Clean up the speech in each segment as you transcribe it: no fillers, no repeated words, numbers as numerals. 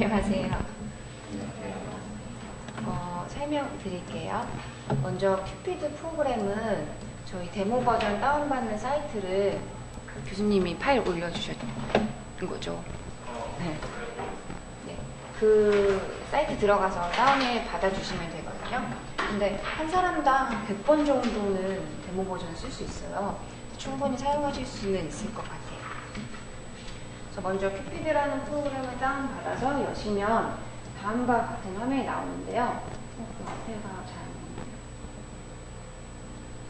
안녕하세요. 설명드릴게요. 먼저 큐피드 프로그램은 저희 데모 버전 다운받는 사이트를 교수님이 파일 올려주셨던 거죠. 네. 그 사이트 들어가서 다운을 받아주시면 되거든요. 근데 한 사람당 100번 정도는 데모 버전을 쓸 수 있어요. 충분히 사용하실 수는 있을 것 같아요. 그래서 먼저 큐피드라는 프로그램을 다운받아서 여시면 다음과 같은 화면이 나오는데요. 그 앞에가 잘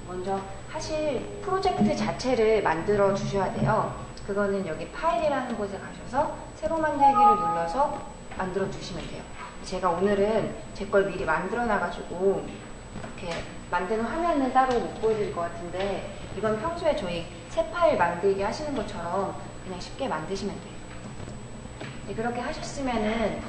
먼저 하실 프로젝트 자체를 만들어 주셔야 돼요. 그거는 여기 파일이라는 곳에 가셔서 새로 만들기를 눌러서 만들어 주시면 돼요. 제가 오늘은 제 걸 미리 만들어 놔가지고 이렇게 만드는 화면은 따로 못 보여드릴 것 같은데, 이건 평소에 저희 새 파일 만들기 하시는 것처럼 그냥 쉽게 만드시면 돼요. 네, 그렇게 하셨으면은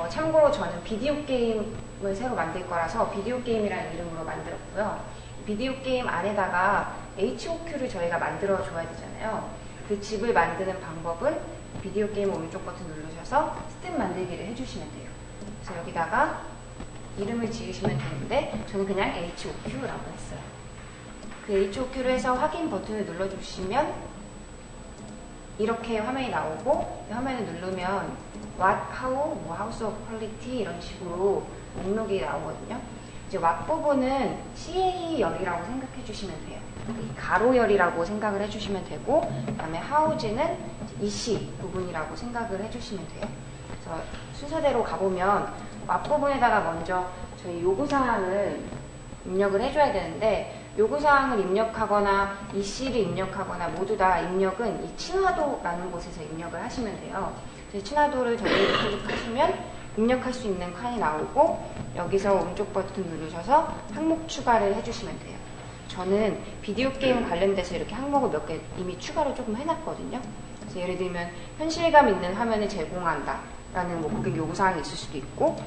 참고로 저는 비디오 게임을 새로 만들 거라서 비디오 게임이라는 이름으로 만들었고요. 비디오 게임 안에다가 HOQ를 저희가 만들어 줘야 되잖아요. 그 집을 만드는 방법은 비디오 게임 오른쪽 버튼 누르셔서 스텝 만들기를 해주시면 돼요. 그래서 여기다가 이름을 지으시면 되는데 저는 그냥 HOQ라고 했어요. 그 HOQ를 해서 확인 버튼을 눌러주시면 이렇게 화면이 나오고, 이 화면을 누르면 What, How, House of Quality 이런 식으로 목록이 나오거든요. 이제 What 부분은 CA열이라고 생각해 주시면 돼요. 가로열이라고 생각을 해주시면 되고, 그 다음에 Hows는 EC 부분이라고 생각을 해주시면 돼요. 그래서 순서대로 가보면 What 부분에다가 먼저 저희 요구사항을 입력을 해줘야 되는데, 요구사항을 입력하거나 EC를 입력하거나 모두 다 입력은 이 친화도라는 곳에서 입력을 하시면 돼요. 그래서 친화도를 저기를 클릭하시면 입력할 수 있는 칸이 나오고, 여기서 오른쪽 버튼 누르셔서 항목 추가를 해주시면 돼요. 저는 비디오 게임 관련돼서 이렇게 항목을 몇 개 이미 추가로 조금 해놨거든요. 그래서 예를 들면 현실감 있는 화면을 제공한다 라는 뭐 고객 요구사항이 있을 수도 있고,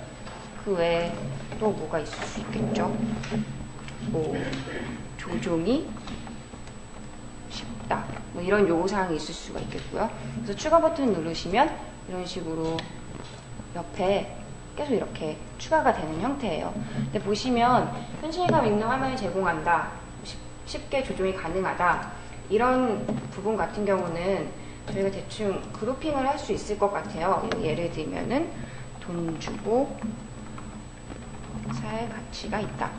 그 외에 또 뭐가 있을 수 있겠죠. 뭐 조종이 쉽다 뭐 이런 요구사항이 있을 수가 있겠고요. 그래서 추가 버튼 누르시면 이런 식으로 옆에 계속 이렇게 추가가 되는 형태예요. 근데 보시면 현실감 있는 화면을 제공한다, 쉽게 조종이 가능하다, 이런 부분 같은 경우는 저희가 대충 그룹핑을 할 수 있을 것 같아요. 예를 들면은 돈 주고 살 가치가 있다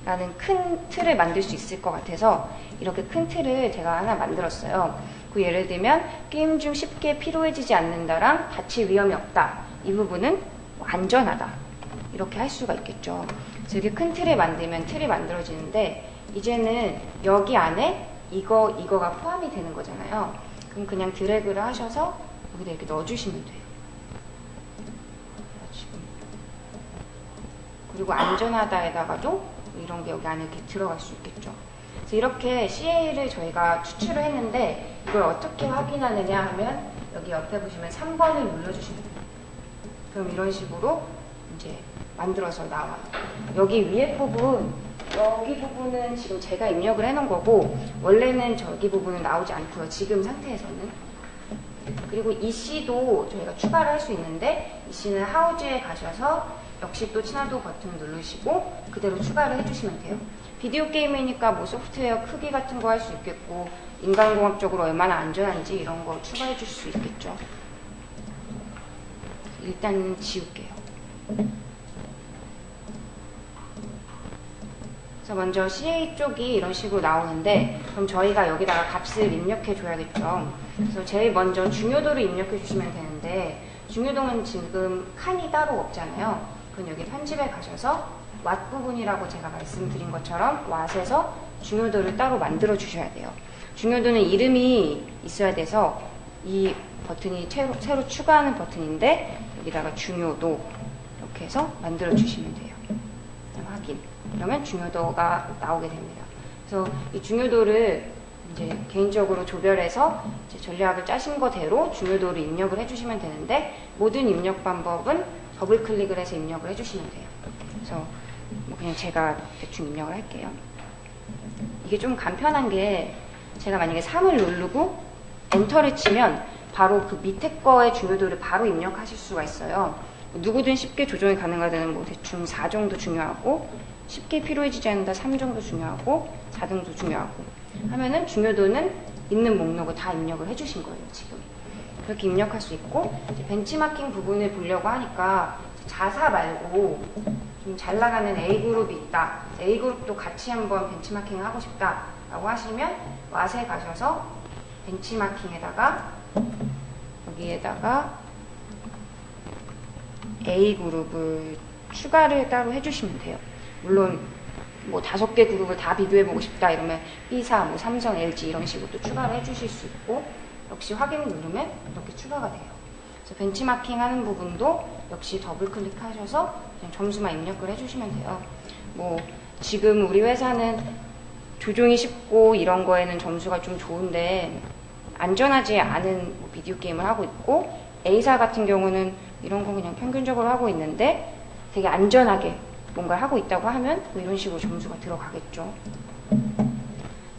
라는 큰 틀을 만들 수 있을 것 같아서 이렇게 큰 틀을 제가 하나 만들었어요. 그 예를 들면 게임 중 쉽게 피로해지지 않는다랑 다칠 위험이 없다, 이 부분은 안전하다, 이렇게 할 수가 있겠죠. 그래서 이렇게 큰 틀을 만들면 틀이 만들어지는데, 이제는 여기 안에 이거가 포함이 되는 거잖아요. 그럼 그냥 드래그를 하셔서 여기다 이렇게 넣어주시면 돼요. 그리고 안전하다에다가도 이런 게 여기 안에 이렇게 들어갈 수 있겠죠. 그래서 이렇게 CA를 저희가 추출을 했는데, 이걸 어떻게 확인하느냐 하면 여기 옆에 보시면 3번을 눌러주시면 돼요. 그럼 이런 식으로 이제 만들어서 나와요. 여기 위에 부분, 여기 부분은 지금 제가 입력을 해놓은 거고, 원래는 저기 부분은 나오지 않고요, 지금 상태에서는. 그리고 EC도 저희가 추가를 할 수 있는데, EC는 하우즈에 가셔서 역시 또 친화도 버튼 누르시고 그대로 추가를 해주시면 돼요. 비디오 게임이니까 뭐 소프트웨어 크기 같은 거 할 수 있겠고, 인간공학적으로 얼마나 안전한지 이런 거 추가해 줄 수 있겠죠. 일단은 지울게요. 그래서 먼저 CA 쪽이 이런 식으로 나오는데, 그럼 저희가 여기다가 값을 입력해 줘야겠죠. 그래서 제일 먼저 중요도를 입력해 주시면 되는데, 중요도는 지금 칸이 따로 없잖아요. 그럼 여기 편집에 가셔서 왓 부분이라고 제가 말씀드린 것처럼 왓에서 중요도를 따로 만들어 주셔야 돼요. 중요도는 이름이 있어야 돼서 이 버튼이 새로 추가하는 버튼인데, 여기다가 중요도 이렇게 해서 만들어 주시면 돼요. 확인. 그러면 중요도가 나오게 됩니다. 그래서 이 중요도를 이제 개인적으로 조별해서 이제 전략을 짜신 거대로 중요도를 입력을 해주시면 되는데, 모든 입력 방법은 더블 클릭을 해서 입력을 해주시면 돼요. 그래서 뭐 그냥 제가 대충 입력을 할게요. 이게 좀 간편한 게, 제가 만약에 3을 누르고 엔터를 치면 바로 그 밑에 거의 중요도를 바로 입력하실 수가 있어요. 누구든 쉽게 조정이 가능하다는 뭐 대충 4 정도 중요하고, 쉽게 필요해지지 않는다 3 정도 중요하고, 4 정도 중요하고 하면은 중요도는 있는 목록을 다 입력을 해주신 거예요. 지금 그렇게 입력할 수 있고, 이제 벤치마킹 부분을 보려고 하니까 자사 말고 좀 잘 나가는 A그룹이 있다, A그룹도 같이 한번 벤치마킹을 하고 싶다 라고 하시면 왓에 가셔서 벤치마킹에다가 여기에다가 A그룹을 추가를 따로 해주시면 돼요. 물론 뭐 5개 그룹을 다 비교해보고 싶다 이러면 B사, 뭐 삼성, LG 이런 식으로 또 추가를 해주실 수 있고, 역시 확인을 누르면 이렇게 추가가 돼요. 그래서 벤치마킹 하는 부분도 역시 더블 클릭하셔서 그냥 점수만 입력을 해주시면 돼요. 뭐 지금 우리 회사는 조종이 쉽고 이런 거에는 점수가 좀 좋은데 안전하지 않은 뭐 비디오 게임을 하고 있고, A사 같은 경우는 이런 거 그냥 평균적으로 하고 있는데 되게 안전하게 뭔가를 하고 있다고 하면 뭐 이런 식으로 점수가 들어가겠죠.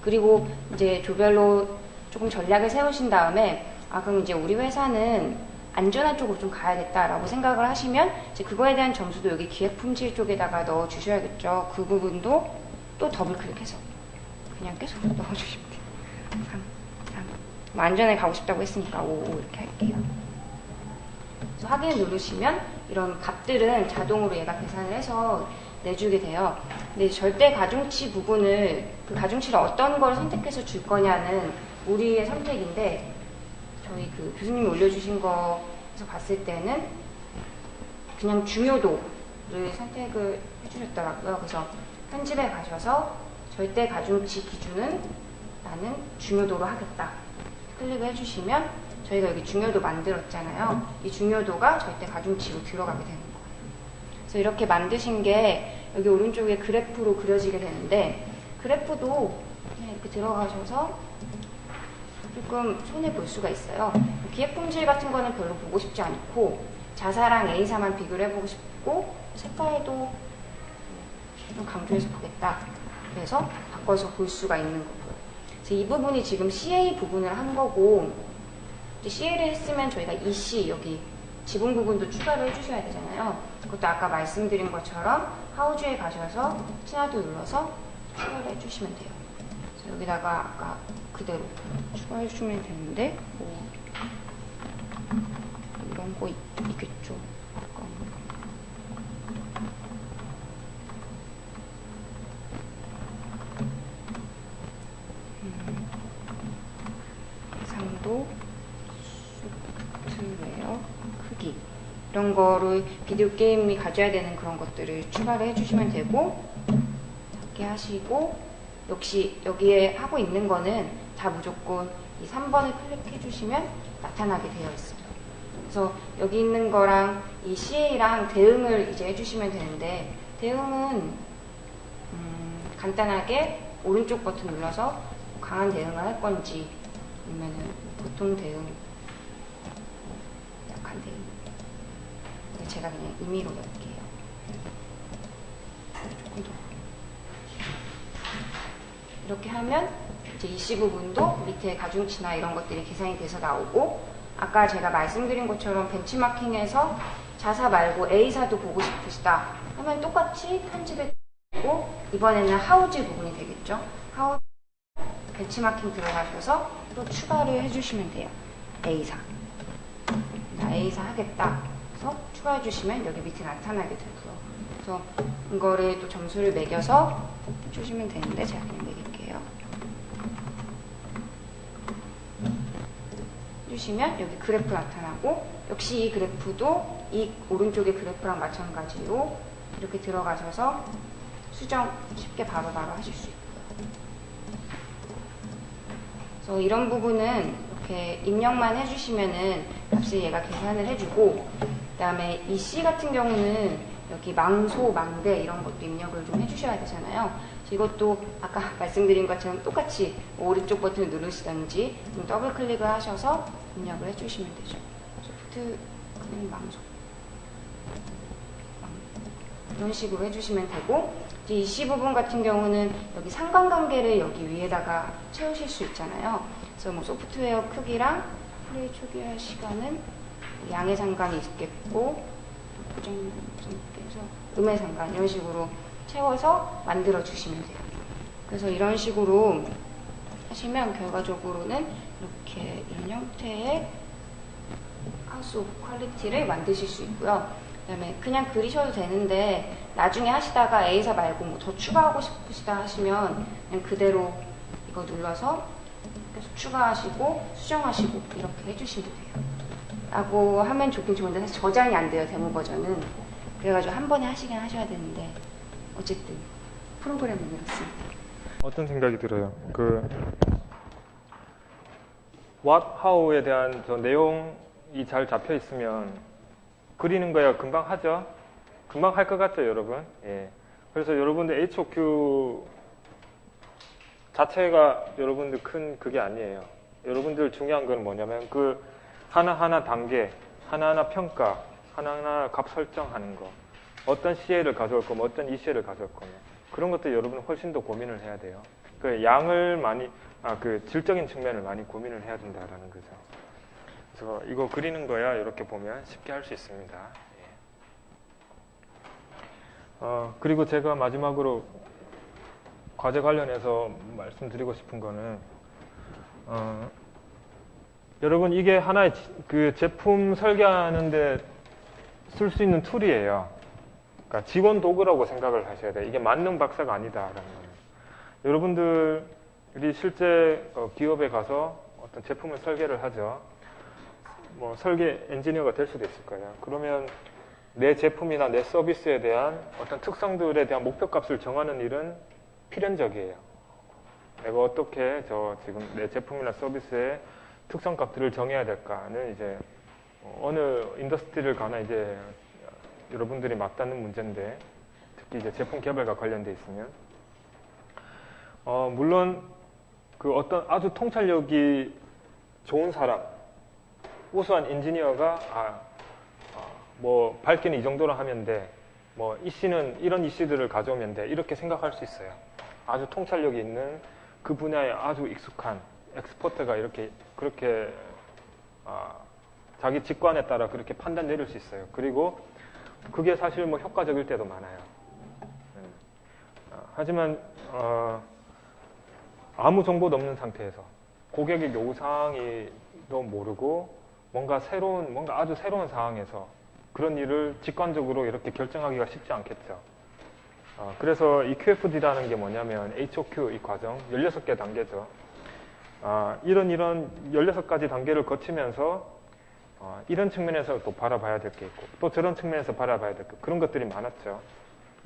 그리고 이제 조별로 조금 전략을 세우신 다음에, 아 그럼 이제 우리 회사는 안전한 쪽으로 좀 가야겠다라고 생각을 하시면 이제 그거에 대한 점수도 여기 기획 품질 쪽에다가 넣어 주셔야겠죠. 그 부분도 또 더블 클릭해서 그냥 계속 넣어주시면 돼요. 3, 3. 뭐 안전에 가고 싶다고 했으니까 5, 5 이렇게 할게요. 그래서 확인을 누르시면 이런 값들은 자동으로 얘가 계산을 해서 내주게 돼요. 근데 절대 가중치 부분을, 그 가중치를 어떤 걸 선택해서 줄 거냐는 우리의 선택인데, 저희 그 교수님이 올려주신 거에서 봤을 때는 그냥 중요도를 선택을 해주셨더라고요. 그래서 편집에 가셔서 절대 가중치 기준은 나는 중요도로 하겠다 클릭을 해주시면 저희가 여기 중요도 만들었잖아요. 이 중요도가 절대 가중치로 들어가게 되는 거예요. 그래서 이렇게 만드신 게 여기 오른쪽에 그래프로 그려지게 되는데, 그래프도 그냥 이렇게 들어가셔서 조금 손해볼 수가 있어요. 기획 품질 같은 거는 별로 보고 싶지 않고, 자사랑 A사만 비교를 해보고 싶고, 색깔도 좀 강조해서 보겠다. 그래서 바꿔서 볼 수가 있는 거고요. 그래서 이 부분이 지금 CA 부분을 한 거고, CA를 했으면 저희가 EC 여기 지분 부분도 추가를 해주셔야 되잖아요. 그것도 아까 말씀드린 것처럼 하우즈에 가셔서 신화도 눌러서 추가를 해주시면 돼요. 그래서 여기다가 아까 그대로 추가해주시면 되는데, 뭐 이런 거 있겠죠. 상도, 소프트웨어, 크기 이런 거를 비디오 게임이 가져야 되는 그런 것들을 추가를 해주시면 되고, 이렇게 하시고, 역시 여기에 하고 있는 거는 다 무조건 이 3번을 클릭해 주시면 나타나게 되어 있어요. 그래서 여기 있는 거랑 이 CA랑 대응을 이제 해주시면 되는데, 대응은 간단하게 오른쪽 버튼 눌러서 강한 대응을 할 건지, 아니면은 보통 대응, 약한 대응, 제가 그냥 임의로 넣을게요. 조금 더. 이렇게 하면 이제 EC 부분도 밑에 가중치나 이런 것들이 계산이 돼서 나오고, 아까 제가 말씀드린 것처럼 벤치마킹에서 자사 말고 A사도 보고 싶으시다 하면 똑같이 편집에 되고, 이번에는 하우즈 부분이 되겠죠. 하우즈 벤치마킹 들어가셔서 또 추가를 해주시면 돼요. A사. 나 A사 하겠다. 그래서 추가해 주시면 여기 밑에 나타나게 되고요. 그래서 이거를 또 점수를 매겨서 해주시면 되는데, 제가 그냥 매길게요. 해주시면 여기 그래프 나타나고, 역시 이 그래프도 이 오른쪽의 그래프랑 마찬가지로 이렇게 들어가셔서 수정 쉽게 바로바로 하실 수 있고요. 그래서 이런 부분은 이렇게 입력만 해주시면은 값을 얘가 계산을 해주고, 그 다음에 이 C 같은 경우는 여기 망소, 망대 이런 것도 입력을 좀 해주셔야 되잖아요. 이것도 아까 말씀드린 것처럼 똑같이 오른쪽 버튼을 누르시든지 더블 클릭을 하셔서 입력을 해주시면 되죠. 소프트 클릭 망소 이런 식으로 해주시면 되고, 이제 이 C 부분 같은 경우는 여기 상관관계를 여기 위에다가 채우실 수 있잖아요. 그래서 뭐 소프트웨어 크기랑 플레이 초기화 시간은 양의 상관이 있겠고 부장님께서 음의 상관 이런 식으로 채워서 만들어 주시면 돼요. 그래서 이런 식으로 하시면 결과적으로는 이렇게 이런 형태의 하우스 오브 퀄리티를 만드실 수 있고요. 그 다음에 그냥 그리셔도 되는데 나중에 하시다가 A사 말고 뭐 더 추가하고 싶으시다 하시면 그냥 그대로 이거 눌러서 계속 추가하시고 수정하시고 이렇게 해주시면 돼요. 라고 하면 좋긴 좋은데 사실 저장이 안 돼요, 데모 버전은. 그래가지고 한 번에 하시긴 하셔야 되는데 어쨌든 프로그램은 이렇습니다. 어떤 생각이 들어요? 그 what, how에 대한 저 내용이 잘 잡혀 있으면 그리는 거야 금방 하죠? 금방 할 것 같죠, 여러분? 예. 그래서 여러분들 HOQ 자체가 여러분들 큰 그게 아니에요. 여러분들 중요한 건 뭐냐면 그 하나하나 단계, 하나하나 평가, 하나하나 값 설정하는 거. 어떤 CA를 가져올 거면 어떤 ECA를 가져올 거면 그런 것들 여러분은 훨씬 더 고민을 해야 돼요. 그 양을 많이, 그 질적인 측면을 많이 고민을 해야 된다라는 거죠. 그래서 이거 그리는 거야 이렇게 보면 쉽게 할 수 있습니다. 예. 그리고 제가 마지막으로 과제 관련해서 말씀드리고 싶은 거는 여러분 이게 하나의 그 제품 설계하는데 쓸 수 있는 툴이에요. 그러니까 직원 도구라고 생각을 하셔야 돼요. 이게 만능 박사가 아니다라는 거예요. 여러분들이 실제 기업에 가서 어떤 제품을 설계를 하죠. 뭐 설계 엔지니어가 될 수도 있을 거예요. 그러면 내 제품이나 내 서비스에 대한 어떤 특성들에 대한 목표값을 정하는 일은 필연적이에요. 내가 어떻게 지금 내 제품이나 서비스의 특성값들을 정해야 될까는 이제 어느 인더스트리를 가나 이제 여러분들이 맞닿는 문제인데 특히 이제 제품 개발과 관련돼 있으면 물론 그 어떤 아주 통찰력이 좋은 사람, 우수한 엔지니어가 뭐 밝기는 이 정도로 하면 돼, 뭐 이씨는 이런 이씨들을 가져오면 돼 이렇게 생각할 수 있어요. 아주 통찰력이 있는 그 분야에 아주 익숙한 엑스퍼트가 그렇게 자기 직관에 따라 그렇게 판단 내릴 수 있어요. 그리고 그게 사실 뭐 효과적일 때도 많아요. 하지만 아무 정보도 없는 상태에서 고객의 요구사항도 모르고 뭔가 아주 새로운 상황에서 그런 일을 직관적으로 이렇게 결정하기가 쉽지 않겠죠. 그래서 이 QFD라는 게 뭐냐면 HOQ 이 과정 16개 단계죠. 이런 16가지 단계를 거치면서 이런 측면에서 또 바라봐야 될 게 있고 또 저런 측면에서 바라봐야 될 게 그런 것들이 많았죠.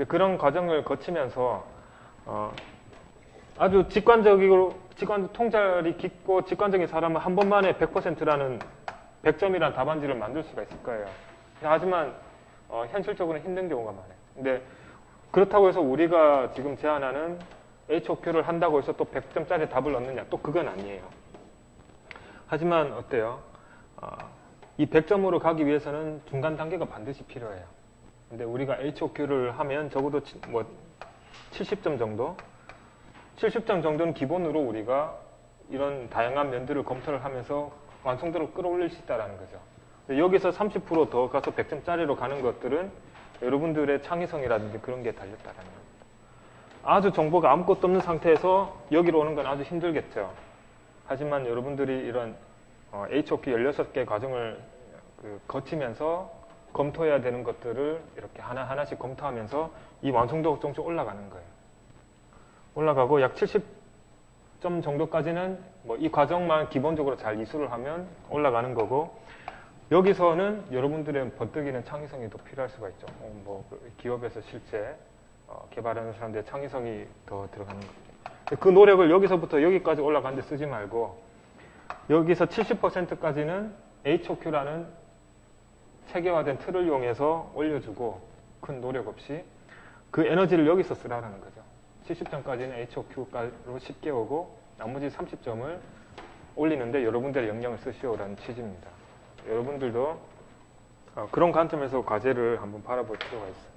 그런 과정을 거치면서 아주 통찰이 깊고 직관적인 사람은 한 번만에 100%라는 100점이라는 답안지를 만들 수가 있을 거예요. 하지만 현실적으로는 힘든 경우가 많아요. 근데 그렇다고 해서 우리가 지금 제안하는 HOQ를 한다고 해서 또 100점짜리 답을 얻느냐? 또 그건 아니에요. 하지만 어때요? 이 100점으로 가기 위해서는 중간 단계가 반드시 필요해요. 근데 우리가 HOQ를 하면 적어도 뭐 70점 정도? 70점 정도는 기본으로 우리가 이런 다양한 면들을 검토를 하면서 완성도를 끌어올릴 수 있다는 거죠. 여기서 30% 더 가서 100점짜리로 가는 것들은 여러분들의 창의성이라든지 그런 게 달렸다는 겁니다. 아주 정보가 아무것도 없는 상태에서 여기로 오는 건 아주 힘들겠죠. 하지만 여러분들이 이런 HOQ 16개 과정을 거치면서 검토해야 되는 것들을 이렇게 하나하나씩 검토하면서 이 완성도가 조금씩 올라가는 거예요. 올라가고 약 70점 정도까지는 뭐 이 과정만 기본적으로 잘 이수를 하면 올라가는 거고 여기서는 여러분들의 번뜩이는 창의성이 더 필요할 수가 있죠. 뭐 기업에서 실제 개발하는 사람들의 창의성이 더 들어가는 거죠. 그 노력을 여기서부터 여기까지 올라가는 데 쓰지 말고 여기서 70%까지는 HOQ라는 체계화된 틀을 이용해서 올려주고 큰 노력 없이 그 에너지를 여기서 쓰라는 거죠. 70점까지는 HOQ로 쉽게 오고 나머지 30점을 올리는데 여러분들의 역량을 쓰시오라는 취지입니다. 여러분들도 그런 관점에서 과제를 한번 바라볼 필요가 있어요.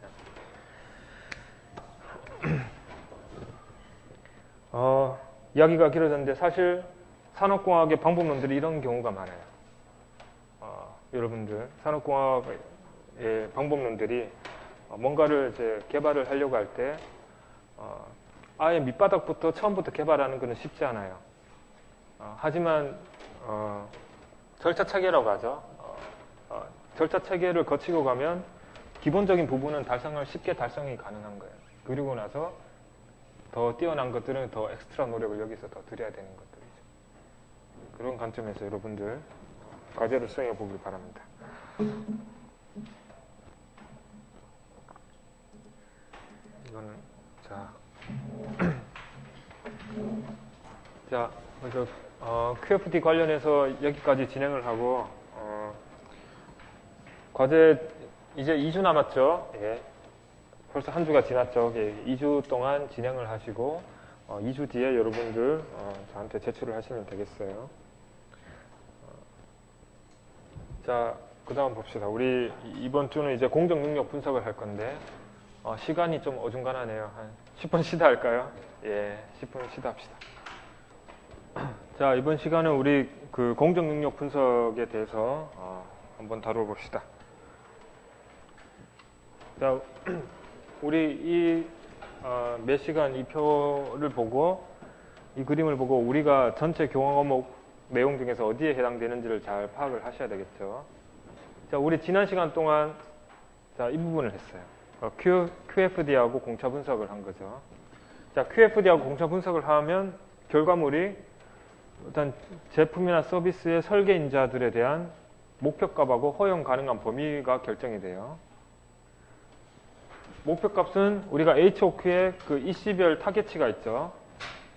이야기가 길어졌는데 사실 산업공학의 방법론들이 이런 경우가 많아요. 여러분들 산업공학의 방법론들이 뭔가를 이제 개발을 하려고 할 때 아예 밑바닥부터 처음부터 개발하는 것은 쉽지 않아요. 하지만 절차 체계라고 하죠. 절차 체계를 거치고 가면 기본적인 부분은 쉽게 달성이 가능한 거예요. 그리고 나서 더 뛰어난 것들은 더 엑스트라 노력을 여기서 더 드려야 되는 것들이죠. 그런 관점에서 여러분들 과제를 수행해 보길 바랍니다. 이거는 자 먼저 QFT 관련해서 여기까지 진행을 하고 과제 이제 2주 남았죠. 예. 벌써 한 주가 지났죠. 예. 2주 동안 진행을 하시고 2주 뒤에 여러분들 저한테 제출을 하시면 되겠어요. 자, 그 다음 봅시다. 우리 이번 주는 이제 공정 능력 분석을 할 건데 시간이 좀 어중간하네요. 한 10분 쉬다 할까요? 예, 10분 쉬다 합시다. 자, 이번 시간은 우리 그 공정 능력 분석에 대해서 한번 다뤄봅시다. 자, 우리 이 몇 시간 이 표를 보고 이 그림을 보고 우리가 전체 교과목 내용 중에서 어디에 해당되는지를 잘 파악을 하셔야 되겠죠. 자, 우리 지난 시간 동안 자, 이 부분을 했어요. QFD하고 공차 분석을 한 거죠. 자, QFD하고 공차 분석을 하면 결과물이 일단 제품이나 서비스의 설계인자들에 대한 목표값하고 허용 가능한 범위가 결정이 돼요. 목표값은 우리가 HOQ에 그 EC별 타겟치가 있죠.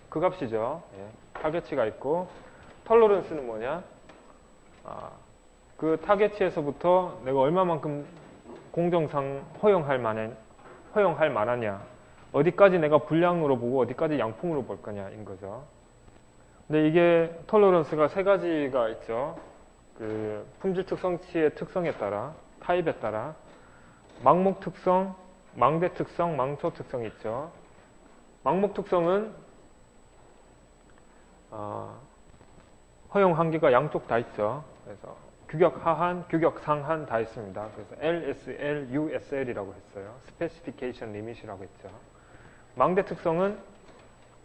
그 값이죠. 예, 타겟치가 있고 톨러런스는 뭐냐? 그 타겟치에서부터 내가 얼마만큼 공정상 허용할 만하냐? 어디까지 내가 분량으로 보고 어디까지 양품으로 볼 거냐인 거죠. 근데 이게 톨러런스가 세 가지가 있죠. 그 품질 특성치의 특성에 따라, 타입에 따라 망목 특성, 망대 특성, 망초 특성이 있죠. 망목 특성은 허용 한계가 양쪽 다 있죠. 그래서 규격 하한, 규격 상한 다 있습니다. 그래서 LSL, USL이라고 했어요. Specification Limit이라고 했죠. 망대 특성은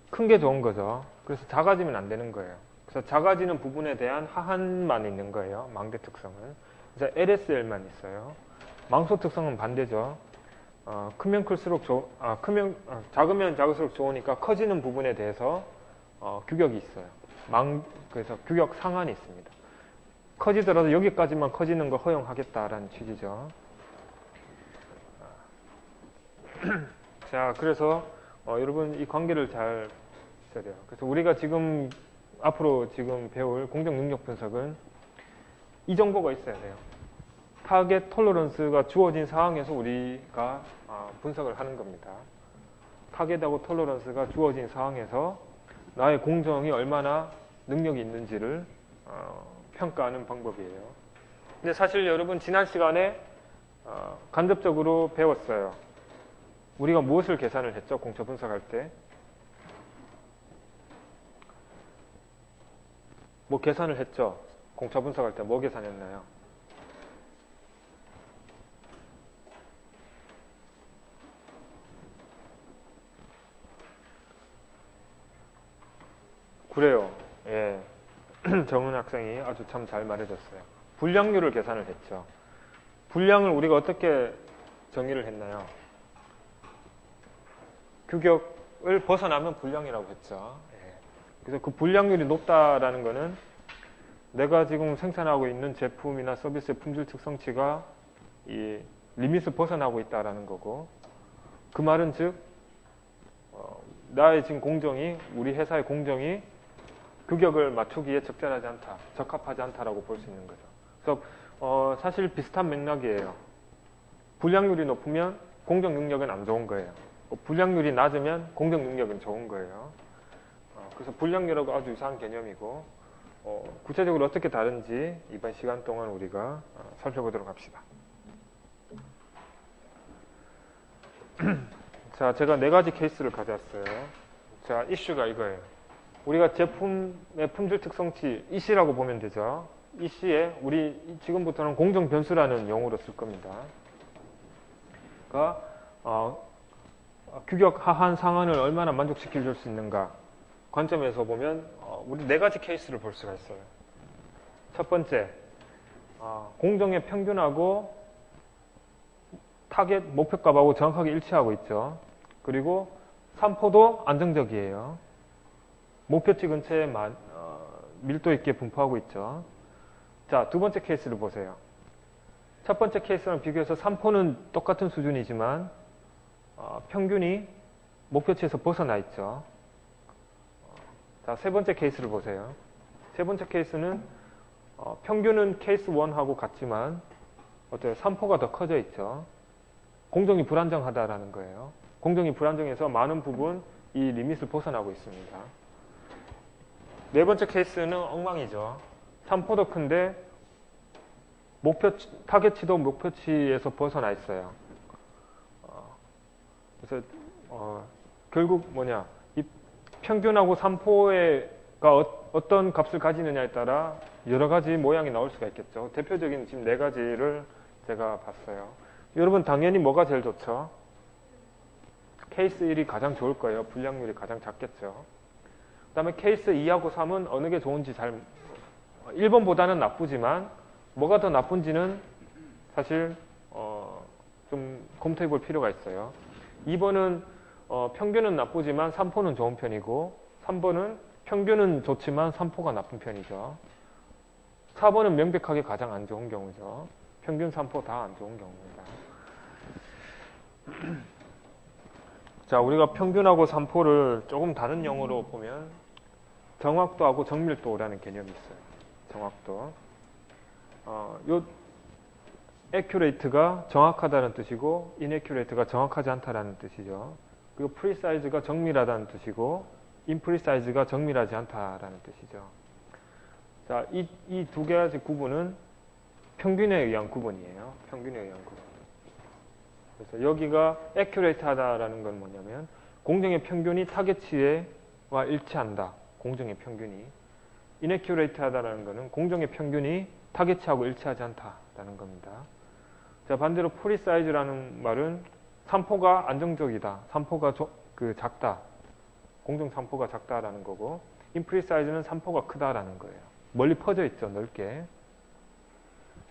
큰 게 좋은 거죠. 그래서 작아지면 안 되는 거예요. 그래서 작아지는 부분에 대한 하한만 있는 거예요. 망대 특성은. 그래서 LSL만 있어요. 망소 특성은 반대죠. 크면 클수록 작으면 작을수록 좋으니까 커지는 부분에 대해서 규격이 있어요. 그래서 규격 상한이 있습니다. 커지더라도 여기까지만 커지는 걸 허용하겠다라는 취지죠. 자, 그래서 여러분 이 관계를 잘 있어야 돼요. 그래서 우리가 지금 앞으로 지금 배울 공정 능력 분석은 이 정보가 있어야 돼요. 타겟 톨러런스가 주어진 상황에서 우리가 분석을 하는 겁니다. 타겟하고 톨러런스가 주어진 상황에서 나의 공정이 얼마나 능력이 있는지를 평가하는 방법이에요. 근데 사실 여러분 지난 시간에 간접적으로 배웠어요. 우리가 무엇을 계산을 했죠? 공차 분석할 때. 뭐 계산을 했죠? 공차 분석할 때 뭐 계산했나요? 그래요. 예. 정은 학생이 아주 참 잘 말해줬어요. 분량률을 계산을 했죠. 분량을 우리가 어떻게 정의를 했나요? 규격을 벗어나면 분량이라고 했죠. 예. 그래서 그 분량률이 높다라는 거는 내가 지금 생산하고 있는 제품이나 서비스의 품질 특성치가 이 리밋을 벗어나고 있다라는 거고, 그 말은 즉 나의 지금 공정이, 우리 회사의 공정이 규격을 맞추기에 적절하지 않다, 적합하지 않다라고 볼 수 있는 거죠. 그래서 사실 비슷한 맥락이에요. 분량률이 높으면 공정 능력은 안 좋은 거예요. 분량률이 낮으면 공정 능력은 좋은 거예요. 그래서 분량률하고 아주 유사한 개념이고, 구체적으로 어떻게 다른지 이번 시간 동안 우리가 살펴보도록 합시다. 자, 제가 4가지 케이스를 가져왔어요. 자, 이슈가 이거예요. 우리가 제품의 품질 특성치, EC라고 보면 되죠. 이 시에 우리 지금부터는 공정 변수라는 용어로 쓸 겁니다. 그러니까 규격 하한 상한을 얼마나 만족시켜 줄 수 있는가 관점에서 보면 우리 네 가지 케이스를 볼 수가 있어요. 첫 번째, 공정의 평균하고 타겟 목표값하고 정확하게 일치하고 있죠. 그리고 산포도 안정적이에요. 목표치 근처에 밀도 있게 분포하고 있죠. 자, 두 번째 케이스를 보세요. 첫 번째 케이스랑 비교해서 산포는 똑같은 수준이지만 평균이 목표치에서 벗어나 있죠. 자, 세 번째 케이스를 보세요. 세 번째 케이스는 평균은 케이스 1하고 같지만 어때요? 산포가 더 커져 있죠. 공정이 불안정하다라는 거예요. 공정이 불안정해서 많은 부분 이 리밋을 벗어나고 있습니다. 네 번째 케이스는 엉망이죠. 산포도 큰데 타겟치도 목표치에서 벗어나 있어요. 그래서 결국 뭐냐, 이 평균하고 산포가 어떤 값을 가지느냐에 따라 여러 가지 모양이 나올 수가 있겠죠. 대표적인 지금 네 가지를 제가 봤어요. 여러분 당연히 뭐가 제일 좋죠? 케이스 1이 가장 좋을 거예요. 불량률이 가장 작겠죠. 그 다음에 케이스 2하고 3은 어느 게 좋은지 1번보다는 나쁘지만 뭐가 더 나쁜지는 사실 좀 검토해 볼 필요가 있어요. 2번은 평균은 나쁘지만 산포는 좋은 편이고 3번은 평균은 좋지만 산포가 나쁜 편이죠. 4번은 명백하게 가장 안 좋은 경우죠. 평균, 산포 다 안 좋은 경우입니다. 자, 우리가 평균하고 산포를 조금 다른 용어로 보면 정확도하고 정밀도라는 개념이 있어요. 정확도. 요 accurate가 정확하다는 뜻이고 inaccurate가 정확하지 않다라는 뜻이죠. 그리고 precise가 정밀하다는 뜻이고 imprecise가 정밀하지 않다라는 뜻이죠. 자, 이 두 가지 구분은 평균에 의한 구분이에요. 평균에 의한 구분. 그래서 여기가 accurate 하다라는 건 뭐냐면 공정의 평균이 타겟치와 일치한다. 공정의 평균이. inaccurate 하다라는 것은 공정의 평균이 타겟치하고 일치하지 않다라는 겁니다. 자, 반대로 precise라는 말은 산포가 안정적이다. 산포가 작다. 공정 산포가 작다라는 거고 imprecise는 산포가 크다라는 거예요. 멀리 퍼져 있죠. 넓게.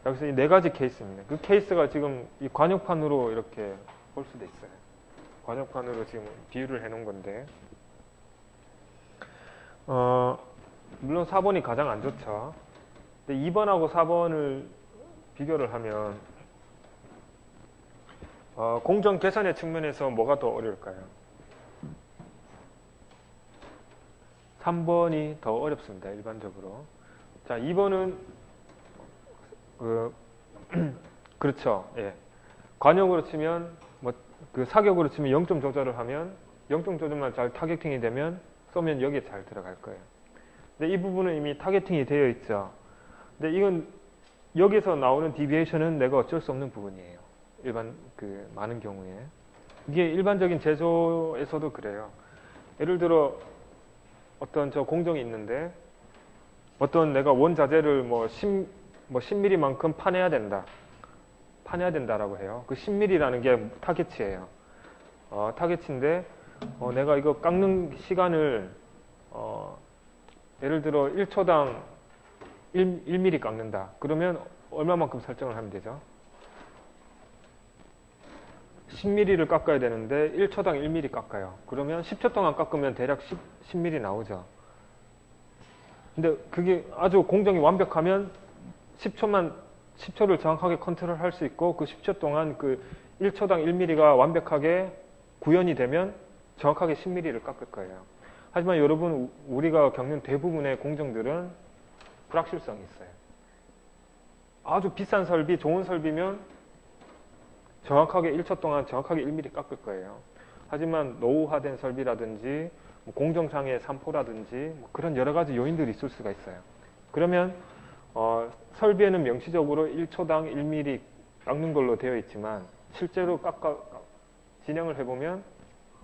여기서 이 네 가지 케이스입니다. 그 케이스가 지금 이 관역판으로 이렇게 볼 수도 있어요. 관역판으로 지금 비유를 해 놓은 건데 물론 4번이 가장 안 좋죠. 근데 2번하고 4번을 비교를 하면 공정 계산의 측면에서 뭐가 더 어려울까요? 3번이 더 어렵습니다. 일반적으로. 자, 2번은 그렇죠. 예. 관역으로 치면 사격으로 치면 0점 조절을 하면 0점 조절만 잘 타겟팅이 되면 쏘면 여기에 잘 들어갈 거예요. 근데 이 부분은 이미 타겟팅이 되어 있죠. 근데 이건 여기서 나오는 디비에이션은 내가 어쩔 수 없는 부분이에요. 많은 경우에. 이게 일반적인 제조에서도 그래요. 예를 들어 어떤 공정이 있는데 어떤 내가 원자재를 10mm만큼 파내야 된다라고 해요. 그 10mm라는 게 타겟치예요. 타겟치인데 내가 이거 깎는 시간을 예를 들어 1초당 1mm 깎는다. 그러면 얼마만큼 설정을 하면 되죠? 10mm를 깎아야 되는데 1초당 1mm 깎아요. 그러면 10초 동안 깎으면 대략 10mm 나오죠. 근데 그게 아주 공정이 완벽하면 10초를 정확하게 컨트롤 할 수 있고 그 10초 동안 그 1초당 1mm가 완벽하게 구현이 되면 정확하게 10mm를 깎을 거예요. 하지만 여러분, 우리가 겪는 대부분의 공정들은 불확실성이 있어요. 아주 비싼 설비, 좋은 설비면 정확하게 1초 동안 정확하게 1mm 깎을 거예요. 하지만 노후화된 설비라든지 공정상의 산포라든지 그런 여러 가지 요인들이 있을 수가 있어요. 그러면 설비에는 명시적으로 1초당 1mm 깎는 걸로 되어 있지만 실제로 진행을 해보면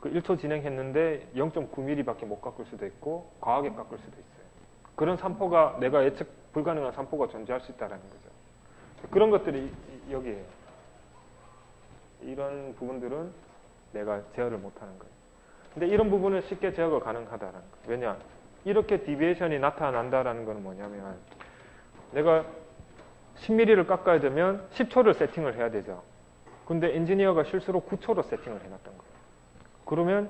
그 1초 진행했는데 0.9mm 밖에 못 깎을 수도 있고 과하게 깎을 수도 있어요. 그런 산포가 내가 불가능한 산포가 존재할 수 있다는 거죠. 그런 것들이 여기에요. 이런 부분들은 내가 제어를 못하는 거예요. 근데 이런 부분은 쉽게 제어가 가능하다는 거예요. 왜냐? 이렇게 디비에이션이 나타난다는 건 뭐냐면 내가 10mm를 깎아야 되면 10초를 세팅을 해야 되죠. 근데 엔지니어가 실수로 9초로 세팅을 해놨던 거예요. 그러면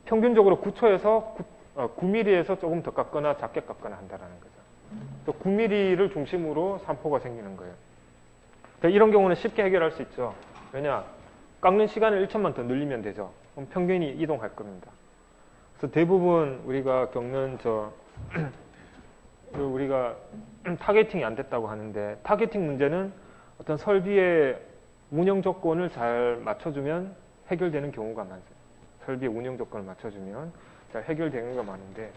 평균적으로 9초에서 9mm에서 조금 더 깎거나 작게 깎거나 한다는 거죠. 또 9mm를 중심으로 산포가 생기는 거예요. 그러니까 이런 경우는 쉽게 해결할 수 있죠. 왜냐? 깎는 시간을 1초만 더 늘리면 되죠. 그럼 평균이 이동할 겁니다. 그래서 대부분 우리가 겪는 우리가 타겟팅이 안 됐다고 하는데 타겟팅 문제는 어떤 설비의 운영 조건을 잘 맞춰주면 해결되는 경우가 많아요. 설비의 운영 조건을 맞춰주면 잘 해결되는 경우가 많은데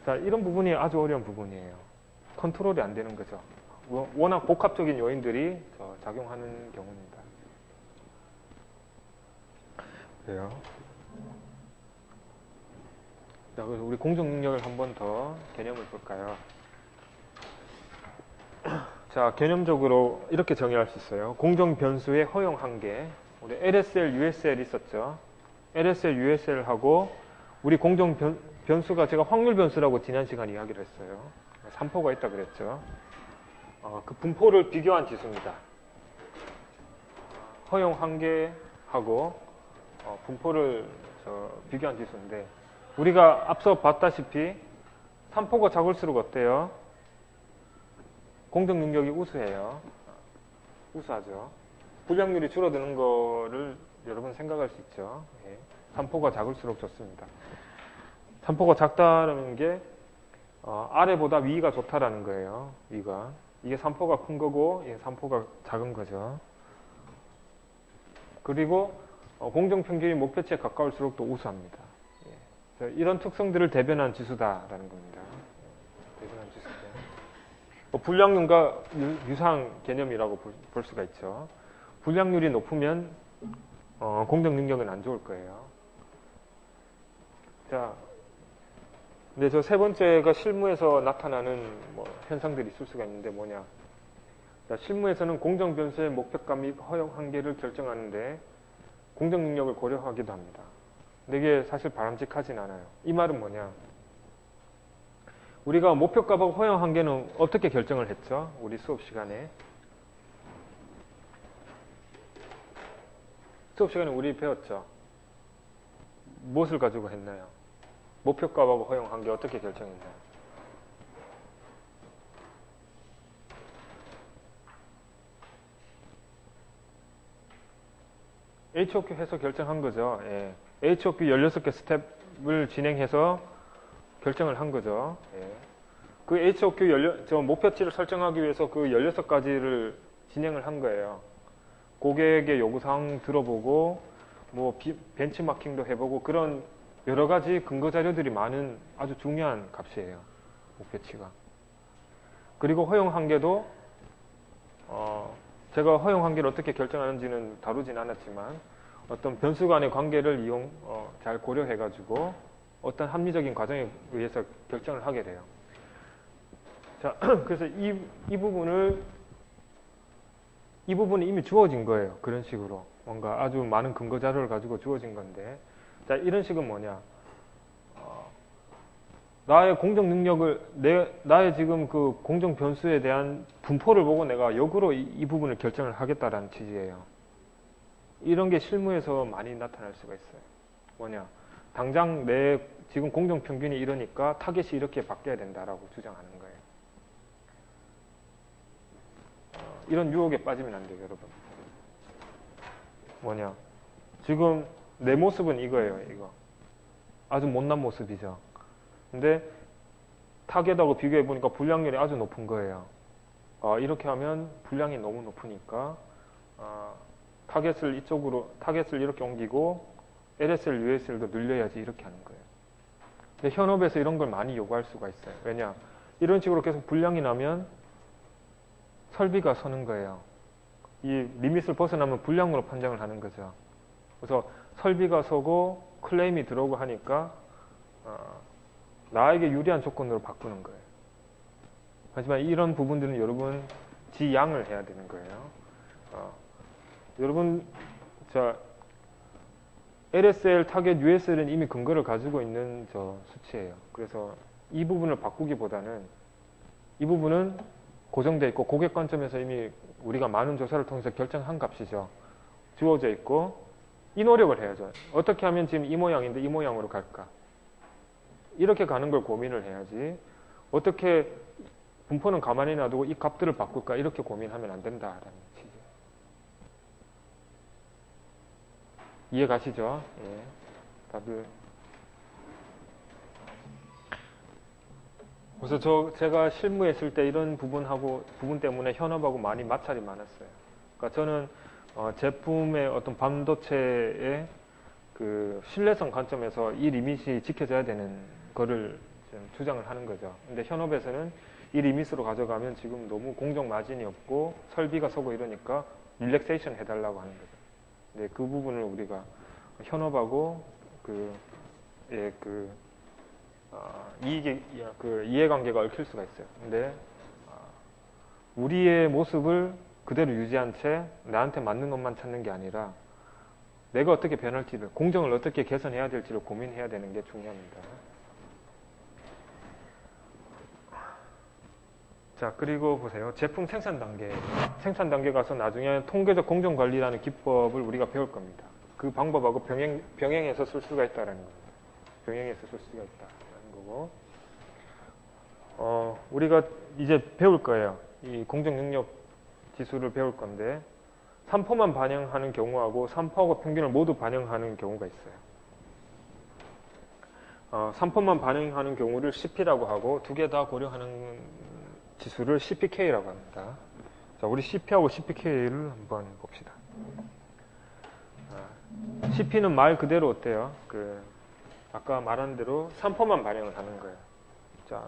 자, 이런 부분이 아주 어려운 부분이에요. 컨트롤이 안 되는 거죠. 워낙 복합적인 요인들이 작용하는 경우입니다. 그래요. 자, 그래서 우리 공정 능력을 한 번 더 개념을 볼까요? 자, 개념적으로 이렇게 정의할 수 있어요. 공정 변수의 허용 한계. 우리 LSL, USL 있었죠. LSL, USL하고 우리 공정 변수가 제가 확률 변수라고 지난 시간에 이야기를 했어요. 산포가 있다 그랬죠. 그 분포를 비교한 지수입니다. 허용 한계하고 분포를 비교한 지수인데 우리가 앞서 봤다시피 산포가 작을수록 어때요? 공정 능력이 우수해요. 우수하죠. 불량률이 줄어드는 거를 여러분 생각할 수 있죠. 예. 산포가 작을수록 좋습니다. 산포가 작다는 게 아래보다 위가 좋다라는 거예요. 위가. 이게 산포가 큰 거고 이게 산포가 작은 거죠. 그리고 공정평균이 목표치에 가까울수록 또 우수합니다. 예. 이런 특성들을 대변한 지수다라는 겁니다. 대변한 지수죠. 불량률과 유사한 개념이라고 볼 수가 있죠. 불량률이 높으면 공정 능력은 안 좋을 거예요. 자, 근데 저 세 번째가 실무에서 나타나는 현상들이 있을 수가 있는데 뭐냐? 자, 실무에서는 공정 변수의 목표가 및 허용 한계를 결정하는데 공정 능력을 고려하기도 합니다. 근데 이게 사실 바람직하진 않아요. 이 말은 뭐냐? 우리가 목표값하고 허용 한계는 어떻게 결정을 했죠? 우리 수업 시간에. 수업 시간에 우리 배웠죠? 무엇을 가지고 했나요? 목표값하고 허용 한계 어떻게 결정했나요? HOQ 해서 결정한 거죠. 예. HOQ 16개 스텝을 진행해서 결정을 한 거죠. 예. 그 HOQ 목표치를 설정하기 위해서 그 16가지를 진행을 한 거예요. 고객의 요구사항 들어보고 벤치마킹도 해보고 그런 여러 가지 근거 자료들이 많은 아주 중요한 값이에요. 목표치가. 그리고 허용 한계도 제가 허용 한계를 어떻게 결정하는지는 다루진 않았지만 어떤 변수 간의 관계를 잘 고려해가지고 어떤 합리적인 과정에 의해서 결정을 하게 돼요. 자, 그래서 이 부분이 이미 주어진 거예요. 그런 식으로. 뭔가 아주 많은 근거 자료를 가지고 주어진 건데. 자, 이런 식은 뭐냐. 나의 공정 능력을, 나의 지금 그 공정 변수에 대한 분포를 보고 내가 역으로 이 부분을 결정을 하겠다라는 취지예요. 이런 게 실무에서 많이 나타날 수가 있어요. 뭐냐. 당장 내 지금 공정 평균이 이러니까 타겟이 이렇게 바뀌어야 된다라고 주장하는 거예요. 이런 유혹에 빠지면 안 돼요, 여러분. 뭐냐. 지금 내 모습은 이거예요, 이거. 아주 못난 모습이죠. 근데 타겟하고 비교해보니까 불량률이 아주 높은 거예요. 이렇게 하면 불량이 너무 높으니까 타겟을 이렇게 옮기고 LSL, USL도 늘려야지 이렇게 하는 거예요. 근데 현업에서 이런 걸 많이 요구할 수가 있어요. 왜냐? 이런 식으로 계속 불량이 나면 설비가 서는 거예요. 이 리밋을 벗어나면 불량으로 판정을 하는 거죠. 그래서 설비가 서고 클레임이 들어오고 하니까 나에게 유리한 조건으로 바꾸는 거예요. 하지만 이런 부분들은 여러분 지양을 해야 되는 거예요. 여러분, 자, LSL, 타겟, USL은 이미 근거를 가지고 있는 저 수치예요. 그래서 이 부분을 바꾸기보다는 이 부분은 고정되어 있고 고객 관점에서 이미 우리가 많은 조사를 통해서 결정한 값이죠. 주어져 있고 이 노력을 해야죠. 어떻게 하면 지금 이 모양인데 이 모양으로 갈까? 이렇게 가는 걸 고민을 해야지. 어떻게 분포는 가만히 놔두고 이 값들을 바꿀까? 이렇게 고민하면 안 된다라는 얘기죠. 이해 가시죠? 예. 다들. 그래서 제가 실무했을 때 이런 부분 때문에 현업하고 많이 마찰이 많았어요. 그러니까 저는 제품의 어떤 반도체의 그 신뢰성 관점에서 이 리밋이 지켜져야 되는 거를 주장을 하는 거죠. 근데 현업에서는 이 리밋으로 가져가면 지금 너무 공정 마진이 없고 설비가 서고 이러니까 릴렉세이션 해달라고 하는 거죠. 근데 그 부분을 우리가 현업하고 이해관계가 얽힐 수가 있어요. 근데 우리의 모습을 그대로 유지한 채 나한테 맞는 것만 찾는 게 아니라 내가 어떻게 변할지를, 공정을 어떻게 개선해야 될지를 고민해야 되는 게 중요합니다. 자, 그리고 보세요. 제품 생산 단계. 생산 단계 가서 나중에 통계적 공정관리라는 기법을 우리가 배울 겁니다. 그 방법하고 병행해서 쓸 수가 있다는 겁니다. 병행해서 쓸 수가 있다는 거고. 우리가 이제 배울 거예요. 이 공정 능력 지수를 배울 건데 3%만 반영하는 경우하고 3%하고 평균을 모두 반영하는 경우가 있어요. 3%만 반영하는 경우를 CP라고 하고 두 개 다 고려하는 지수를 CPK라고 합니다. 자, 우리 CP하고 CPK를 한번 봅시다. CP는 말 그대로 어때요? 아까 말한 대로 3%만 반영을 하는 거예요. 자,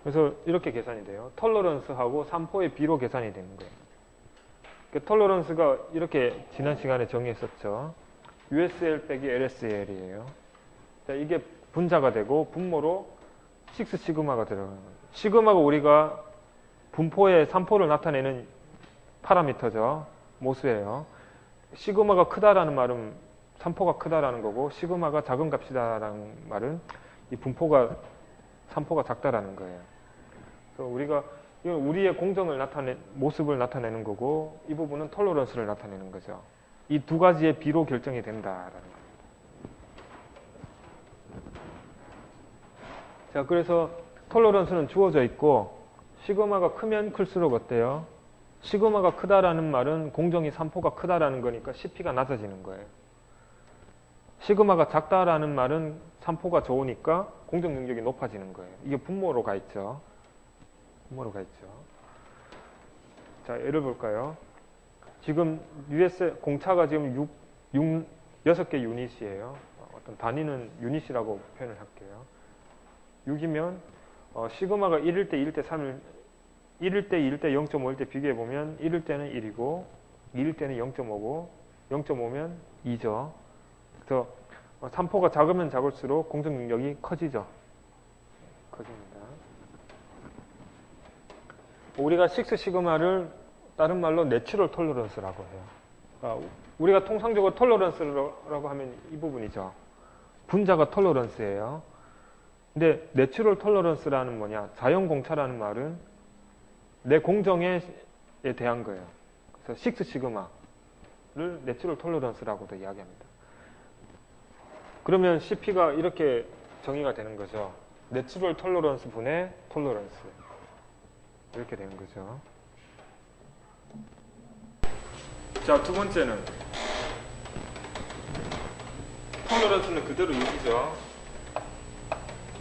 그래서 이렇게 계산이 돼요. 톨러런스하고 3%의 비로 계산이 되는 거예요. 톨러런스가 이렇게 지난 시간에 정의했었죠. USL 빼기 LSL이에요. 자, 이게 분자가 되고 분모로 6 시그마가 들어가는 거예요. 시그마가 우리가 분포의 3%를 나타내는 파라미터죠. 모수예요. 시그마가 크다라는 말은 3%가 크다라는 거고 시그마가 작은 값이다라는 말은 이 분포가 3%가 작다라는 거예요. 그래서 우리가 이건 우리의 공정을 모습을 나타내는 거고 이 부분은 톨러런스를 나타내는 거죠. 이 두 가지의 비로 결정이 된다라는 겁니다. 자, 그래서 톨러런스는 주어져 있고 시그마가 크면 클수록 어때요? 시그마가 크다라는 말은 공정이 3%가 크다라는 거니까 CP가 낮아지는 거예요. 시그마가 작다라는 말은 3%가 좋으니까 공정 능력이 높아지는 거예요. 이게 분모로 가 있죠. 분모로 가 있죠. 자, 예를 볼까요? 지금 US 공차가 지금 6개 유닛이에요. 어떤 단위는 유닛이라고 표현을 할게요. 6이면 시그마가 1일 때 1일 때 3일 1일 때 2일 때 0.5일 때 비교해보면 1일 때는 1이고 2일 때는 0.5고 0.5면 2죠. 그래서 3%가 작으면 작을수록 공정 능력이 커지죠. 커집니다. 우리가 6 시그마를 다른 말로 내추럴 톨러런스라고 해요. 그러니까 우리가 통상적으로 톨러런스라고 하면 이 부분이죠. 분자가 톨러런스예요. 근데 내추럴 톨러런스라는 뭐냐? 자연 공차라는 말은 내 공정에 대한 거예요. 그래서 6 시그마를 내추럴 톨러런스라고도 이야기합니다. 그러면 CP가 이렇게 정의가 되는 거죠. 내추럴 톨러런스 분의 톨러런스. 이렇게 되는 거죠. 자, 두 번째는 톨러런스는 그대로 6이죠.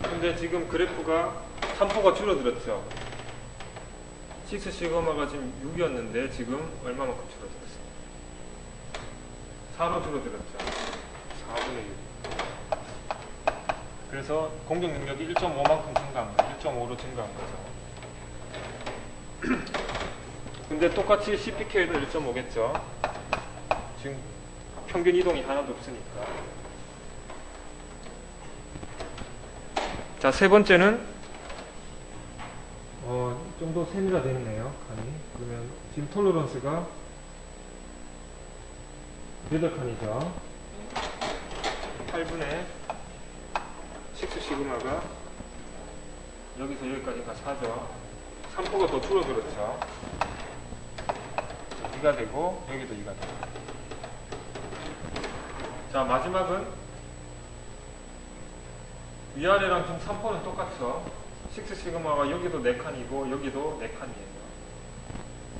근데 지금 그래프가 3%가 줄어들었죠. 6 시그마가 지금 6이었는데 지금 얼마만큼 줄어들었어요? 4로 줄어들었죠. 4분의 6. 그래서 공정 능력이 1.5만큼 증가한 거예요. 1.5로 증가한 거죠. 근데 똑같이 CPK도 1.5겠죠. 지금 평균 이동이 하나도 없으니까. 자, 세 번째는 정도 세밀화됐네요, 칸이. 그러면 지금 톨러런스가 8칸이죠. 8분의 6 시그마가 여기서 여기까지가 4죠. 3포가 더 줄어들었죠. 2가 되고 여기도 2가 되고. 자, 마지막은 위아래랑 지금 3포는 똑같죠. 6 시그마가 여기도 4칸이고 여기도 4칸이에요.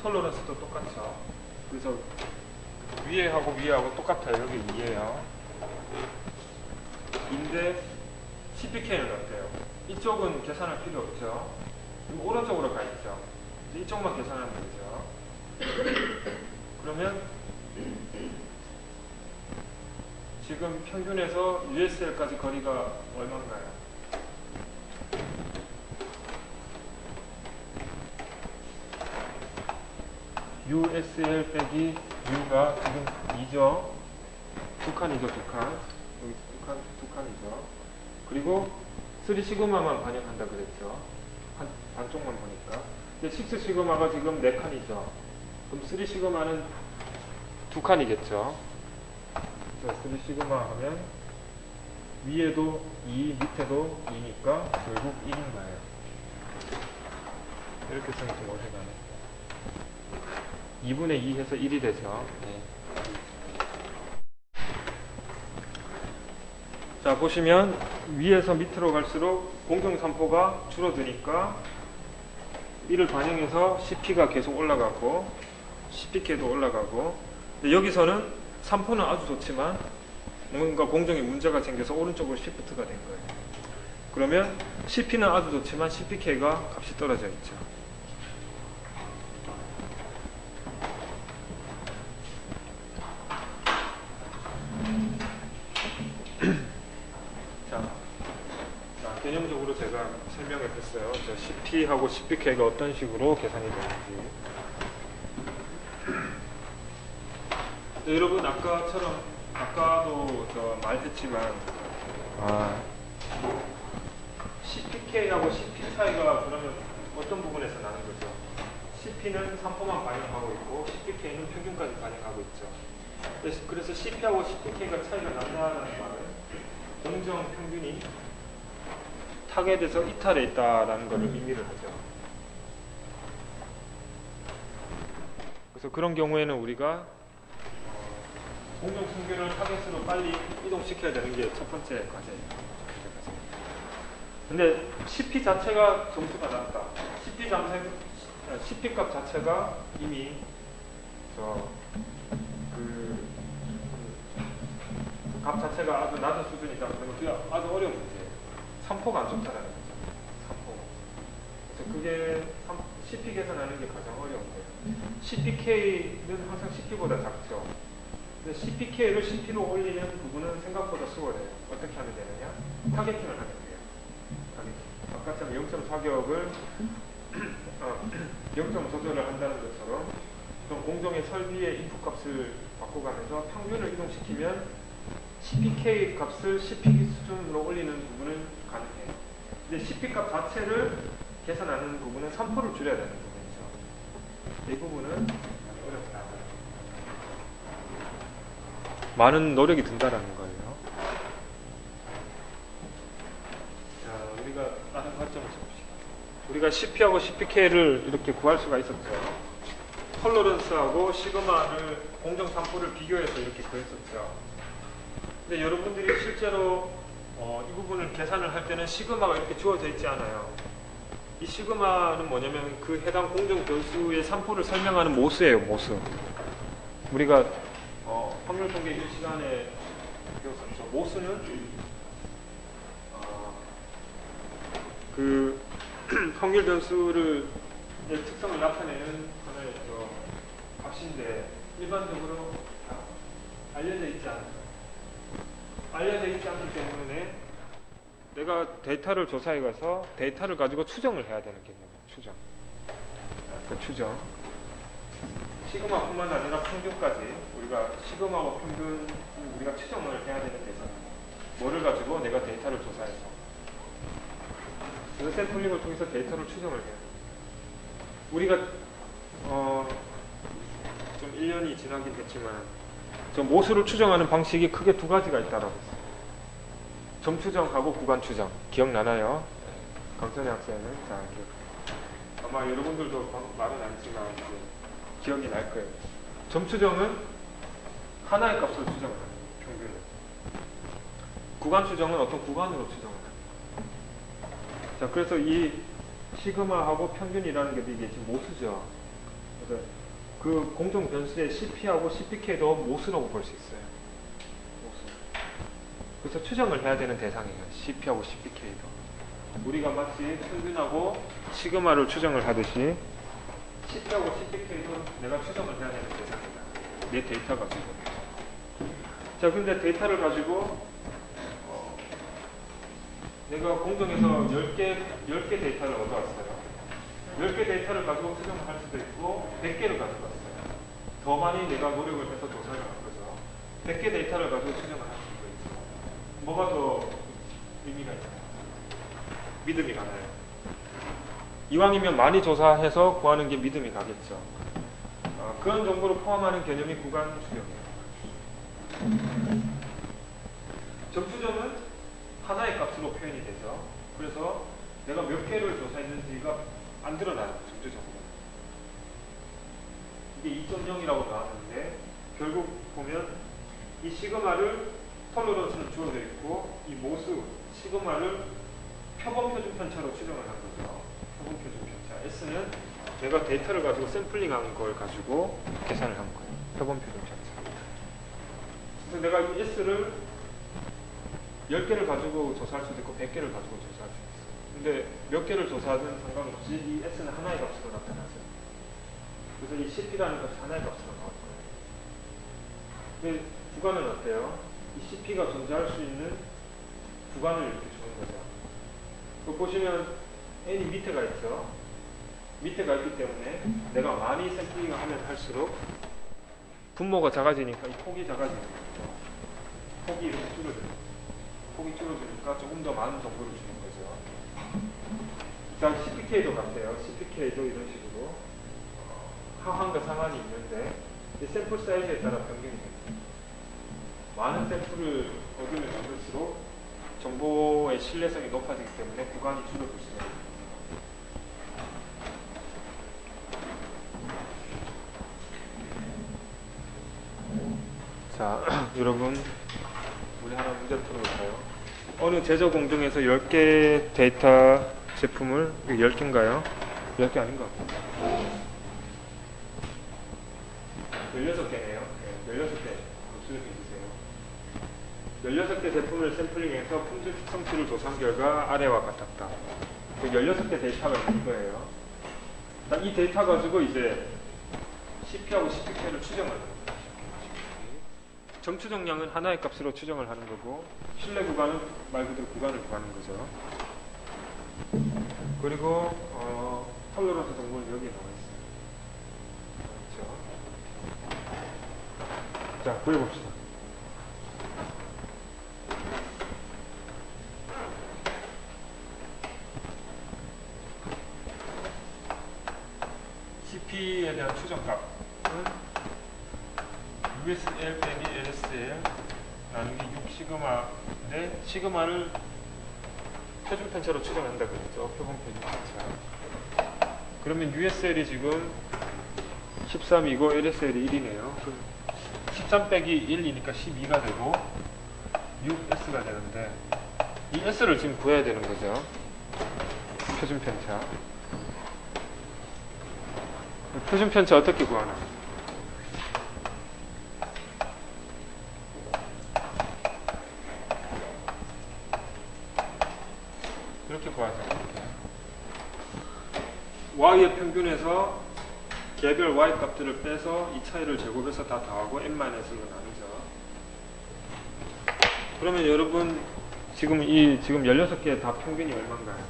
톨러런스도 똑같죠. 그래서 위에하고 위에하고 똑같아요. 여기 2예요. 인데 CPK는 어때요? 이쪽은 계산할 필요 없죠. 그리고 오른쪽으로 가 있죠. 이쪽만 계산하면 되죠. 그러면 지금 평균에서 USL까지 거리가 얼마인가요? USL 빼기 U가 지금 2죠. 2칸이죠, 2칸. 여기 2칸이죠. 그리고 3 시그마만 반영한다 그랬죠. 반쪽만 보니까. 근데 6 시그마가 지금 4칸이죠. 그럼 3 시그마는 2칸이겠죠. 3 시그마 하면 위에도 2, 밑에도 2니까 결국 1인 거예요. 이렇게 쓰면 좀 어색하네. 2분의 2 해서 1이 되죠. 네. 자, 보시면 위에서 밑으로 갈수록 공정 3포가 줄어드니까 이를 반영해서 CP가 계속 올라가고 CPK도 올라가고, 근데 여기서는 3포는 아주 좋지만 뭔가 공정에 문제가 생겨서 오른쪽으로 시프트가 된 거예요. 그러면 CP는 아주 좋지만 CPK가 값이 떨어져 있죠. 개념적으로 제가 설명을 했어요. CP하고 CPK가 어떤 식으로 계산이 되는지. 네, 여러분 아까도 말했지만 CPK하고 CP 차이가 그러면 어떤 부분에서 나는 거죠? CP는 3포만 반영하고 있고 CPK는 평균까지 반영하고 있죠. 그래서 CP하고 CPK가 차이가 난다는 말은 공정 평균이 타겟에서 이탈해 있다라는 것을 의미를 하죠. 그래서 그런 경우에는 우리가 공정 평균을 타겟으로 빨리 이동시켜야 되는 게 첫 번째 과제예요. 근데 CP 자체가 점수가 낮다. CP 값 자체가 이미 값 자체가 아주 낮은 수준이다. 그러면 그게 아주 어려운 문제예요. 3포가 안 좋다라는 거죠. 3포. 그래서 그게 CP 계산하는 게 가장 어려운 거예요. CPK는 항상 CP보다 작죠. 근데 CPK를 CP로 올리는 부분은 생각보다 수월해요. 어떻게 하면 되느냐? 타겟팅을 하면 돼요. 타겟팅. 아까처럼 0.4격을 0.5조절을 한다는 것처럼 그럼 공정의 설비의 인풋 값을 바꿔가면서 평균을 이동시키면 CPK 값을 CP 수준으로 올리는 부분은 가능해요. 근데 CP 값 자체를 계산하는 부분은 3포를 줄여야 되는 부분이죠. 이 부분은 어렵다. 많은 노력이 든다라는 거예요. 자, 우리가 다른 관점을 봅시다. 우리가 CP하고 CPK를 이렇게 구할 수가 있었죠. 톨러런스하고 시그마를 공정 3포를 비교해서 이렇게 구했었죠. 근데 여러분들이 실제로 이 부분을 계산을 할 때는 시그마가 이렇게 주어져 있지 않아요. 이 시그마는 뭐냐면 그 해당 공정 변수의 3포를 설명하는 모수예요, 모수. 우리가 확률 통계 1시간에 배웠었죠. 모수는 그 확률 변수를 특성을 나타내는 하나의 값인데 일반적으로 알려져 있지 않아요. 알려져 있지 않기 때문에 내가 데이터를 조사해 가서 데이터를 가지고 추정을 해야 되는 개념이에요. 추정. 그 추정. 시그마뿐만 아니라 평균까지 우리가 시그마와 평균 우리가 추정을 해야 되는 데서 뭐를 가지고 내가 데이터를 조사해서 그 샘플링을 통해서 데이터를 추정을 해요. 우리가 좀 1년이 지나긴 했지만 저 모수를 추정하는 방식이 크게 두 가지가 있다라고 했어요. 점 추정하고 구간 추정. 기억나나요? 강선희 학생은 잘 기억. 아마 여러분들도 말은 안 했지만 이제 기억이 날 거예요. 점 추정은 하나의 값으로 추정을 해요. 평균을. 구간 추정은 어떤 구간으로 추정을 해요. 자, 그래서 이 시그마하고 평균이라는 게 이게 지금 모수죠. 그래서 그 공정 변수의 CP하고 CPK도 모수라고 볼 수 있어요. 모수. 그래서 추정을 해야 되는 대상이에요. CP하고 CPK도. 우리가 마치 평균하고 시그마를 추정을 하듯이 CP하고 CPK도 내가 추정을 해야 되는 대상이다. 내 데이터 가지고. 자, 근데 데이터를 가지고 내가 공정에서 10개 데이터를 얻어왔어요. 10개 데이터를 가지고 추정을 할 수도 있고 100개를 가져왔어요. 더 많이 내가 노력을 해서 조사를 한 거죠. 100개 데이터를 가지고 추정을 할 수도 있고 뭐가 더 의미가 있나요? 믿음이 가나요? 이왕이면 많이 조사해서 구하는 게 믿음이 가겠죠. 그런 정보를 포함하는 개념이 구간 추정이에요. 점추정은 하나의 값으로 표현이 되죠. 그래서 내가 몇 개를 조사했는지가 안 드러나요. 점추정은. 이게 2.0이라고 나왔는데 결국 보면 이 시그마를 톨러런스를 주어져 있고 이 모수 시그마를 표본 표준 편차로 추정을 한 거죠. 표본 표준 편차. S는 내가 데이터를 가지고 샘플링한 걸 가지고 계산을 한 거예요. 표본 표준 편차. 그래서 내가 이 S를 10개를 가지고 조사할 수도 있고 100개를 가지고 조사할 수 있어요. 근데 몇 개를 조사하든 상관없이 이 S는 하나의 값으로 나타나죠. 그래서 이 CP라는 값이 하나의 값으로 나올 거예요. 근데 구간은 어때요? 이 CP가 존재할 수 있는 구간을 이렇게 주는 거죠. 보시면 n이 밑에가 있죠. 밑에가 있기 때문에 내가 많이 샘플링을 하면 할수록 분모가 작아지니까 이 폭이 작아지는 거죠. 폭이 이렇게 줄어들어요. 폭이 줄어드니까 조금 더 많은 정보를 주는 거죠. 자, CPK도 같아요. CPK도 이런 식으로 하한과 상한이 있는데 이 샘플 사이즈에 따라 변경이 됩니다. 많은 샘플을 얻으면 얻을수록 정보의 신뢰성이 높아지기 때문에 구간이 줄어들 수가 있습니다. 자, 여러분 우리 하나 문제 풀어볼까요? 어느 제조 공정에서 10개 데이터 제품을 10개인가요? 10개 아닌 것 같아요. 16개네요. 16개. 수력해 주세요. 16개 제품을 샘플링해서 품질 특성치를 조사한 결과 아래와 같았다. 16개 데이터가 있는 거예요. 이 데이터 가지고 이제 CP하고 CPK를 추정을 하는 거예요. 점추정량은 하나의 값으로 추정을 하는 거고 신뢰 구간은 말 그대로 구간을 구하는 거죠. 그리고 톨러런스 정보는 여기에 나와 있어요. 그렇죠? 자, 구해봅시다. CP에 대한 추정값은 USL 빼기 LSL 나누기 6 시그마인데 시그마를 표준 편차로 추정한다 그랬죠. 표본 표준 편차. 그러면 USL이 지금 13이고 LSL이 1이네요. 그럼 13 빼기 1이니까 12가 되고 6S가 되는데 이 S를 지금 구해야 되는 거죠. 표준 편차. 표준 편차 어떻게 구하나? 이렇게 구하죠. Y의 평균에서 개별 Y 값들을 빼서 이 차이를 제곱해서 다 더하고 N-1로 나누죠. 그러면 여러분 지금 16개 다 평균이 얼마인가요?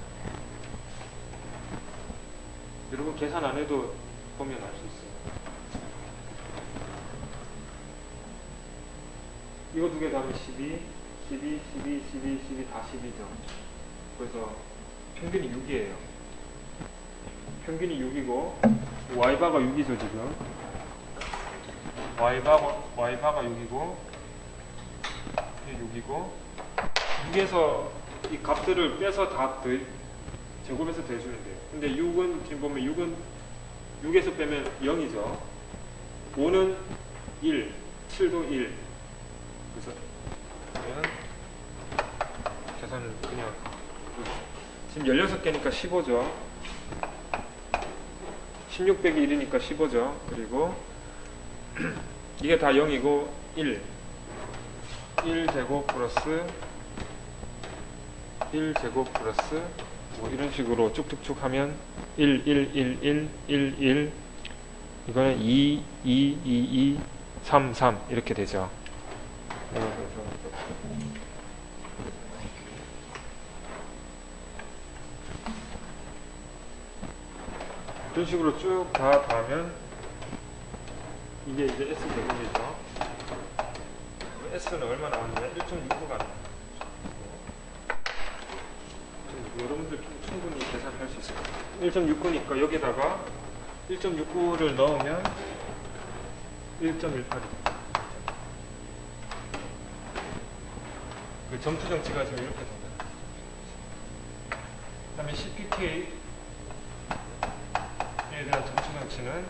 여러분 계산 안 해도 보면 알 수 있어요. 이거 두 개 더하면 12, 12, 12, 12, 12 다 12죠. 그래서 평균이 6이에요. 평균이 6이고 y바가 6이죠 지금. y바가 6이고 이게 6이고 6에서 이 값들을 빼서 다 제곱해서 더해주면 돼요. 근데 6은 지금 보면 6에서 빼면 0이죠. 5는 1, 7도 1. 그래서 얘는 계산을 그냥 지금 16개니까 15죠. 16 빼기 1이니까 15죠. 그리고 이게 다 0이고 1제곱 플러스 1제곱 플러스 뭐 이런 식으로 쭉쭉쭉 하면 1, 1, 1, 1, 1, 1 이거는 2, 2, 2, 2, 3, 3 이렇게 되죠. 이런 식으로 쭉 다 더하면 이게 이제 S 제곱이죠. S는 얼마 나왔냐면 1.69가 나와요. 여러분들 충분히 계산할 수 있을 거예요. 1.69니까 여기다가 1.69를 넣으면 1.18입니다. 그 점수 정치가 지금 이렇게 됩니다. 그 다음에 CPK에 대한 점수 정치는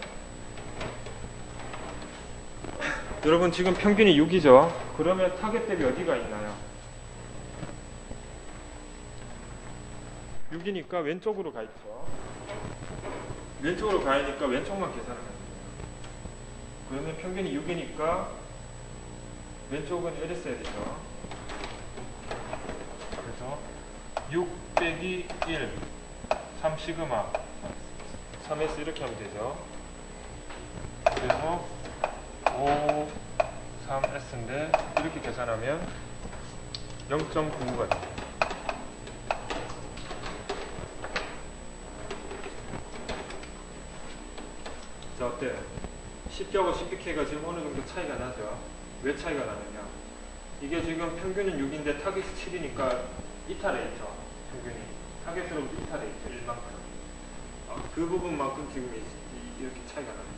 여러분 지금 평균이 6이죠. 그러면 타겟 대비 어디가 있나요? 6이니까 왼쪽으로 가 있죠. 왼쪽으로 가야니까 왼쪽만 계산을 합니다. 그러면 평균이 6이니까 왼쪽은 LS야 되죠. 그래서 6 빼기 1 3 시그마 3S 이렇게 하면 되죠. 그래서 5 3S인데 이렇게 계산하면 0.99가 됩니다. 자, 어때요? 10K하고 10PK가 지금 어느 정도 차이가 나죠? 왜 차이가 나느냐? 이게 지금 평균은 6인데 타겟이 7이니까 이탈해 있죠. 평균이. 타겟으로부터 이탈해 있죠. 1만큼. 그 부분만큼 지금 이렇게 차이가 납니다.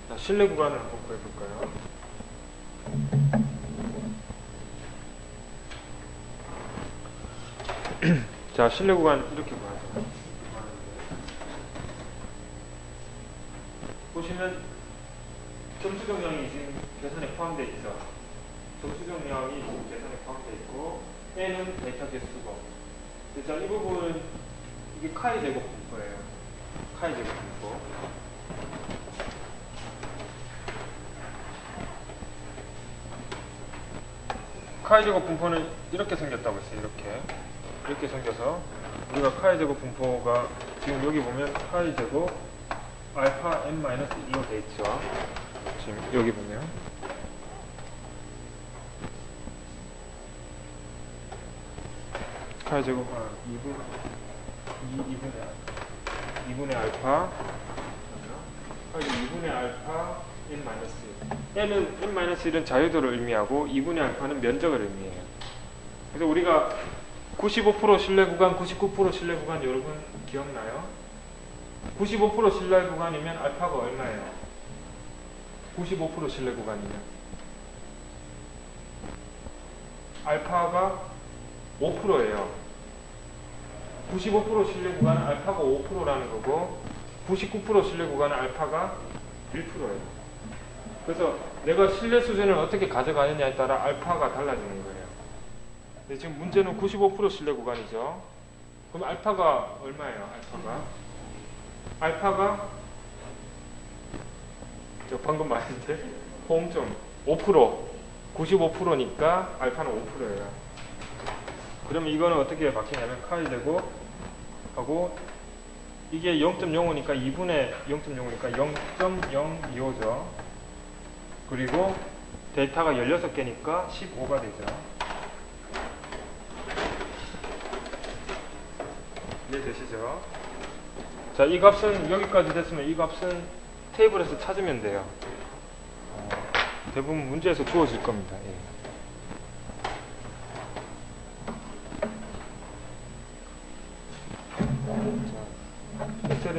자, 실내 구간을 한번 구해볼까요? 자, 실내 구간 이렇게 구하죠. 보시면 점수 정량이 지금 계산에 포함되어 있어. 점수 정량이 지금 계산에 포함되어 있고 N은 데이터 개수고. 자, 이 부분은 이게 카이 제곱 분포예요. 카이 제곱 분포. 카이 제곱 분포는 이렇게 생겼다고 했어요. 이렇게 생겨서 우리가 카이 제곱 분포가 지금 여기 보면 카이 제곱 알파 n-2로 돼 있죠. 지금 여기 보면 카이 제곱 2분의 알파 카이 제곱 2분의 알파 n-1 n은 n-1은 자유도를 의미하고 2분의 알파는 면적을 의미해요. 그래서 우리가 95% 신뢰 구간, 99% 신뢰 구간 여러분 기억나요? 95% 신뢰 구간이면 알파가 얼마예요? 95% 신뢰 구간이면 알파가 5%예요. 95% 신뢰 구간은 알파가 5%라는 거고 99% 신뢰 구간은 알파가 1%예요. 그래서 내가 신뢰 수준을 어떻게 가져가느냐에 따라 알파가 달라지는 거예요. 근데 지금 문제는 95% 신뢰 구간이죠. 그럼 알파가 얼마예요? 알파가 저 방금 말했는데 호응점 5% 95%니까 알파는 5%예요. 그러면 이거는 어떻게 바뀌냐면 카이 제곱 하고 이게 0.05니까 2분의 0.05니까 0.025죠. 그리고 데이터가 16개니까 15가 되죠. 이해되시죠? 자, 이 값은 여기까지 됐으면 이 값은 테이블에서 찾으면 돼요. 대부분 문제에서 주어질 겁니다. 예.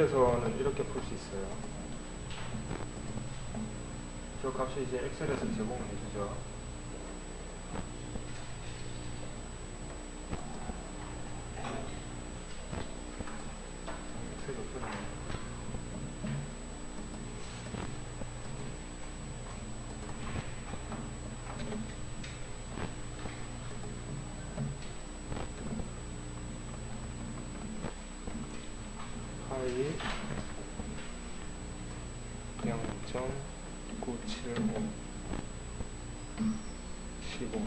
엑셀에서는 이렇게 풀 수 있어요. 저 값이 이제 엑셀에서 제공을 해주죠. 엑셀이 없어졌네요. 파이 0.975 15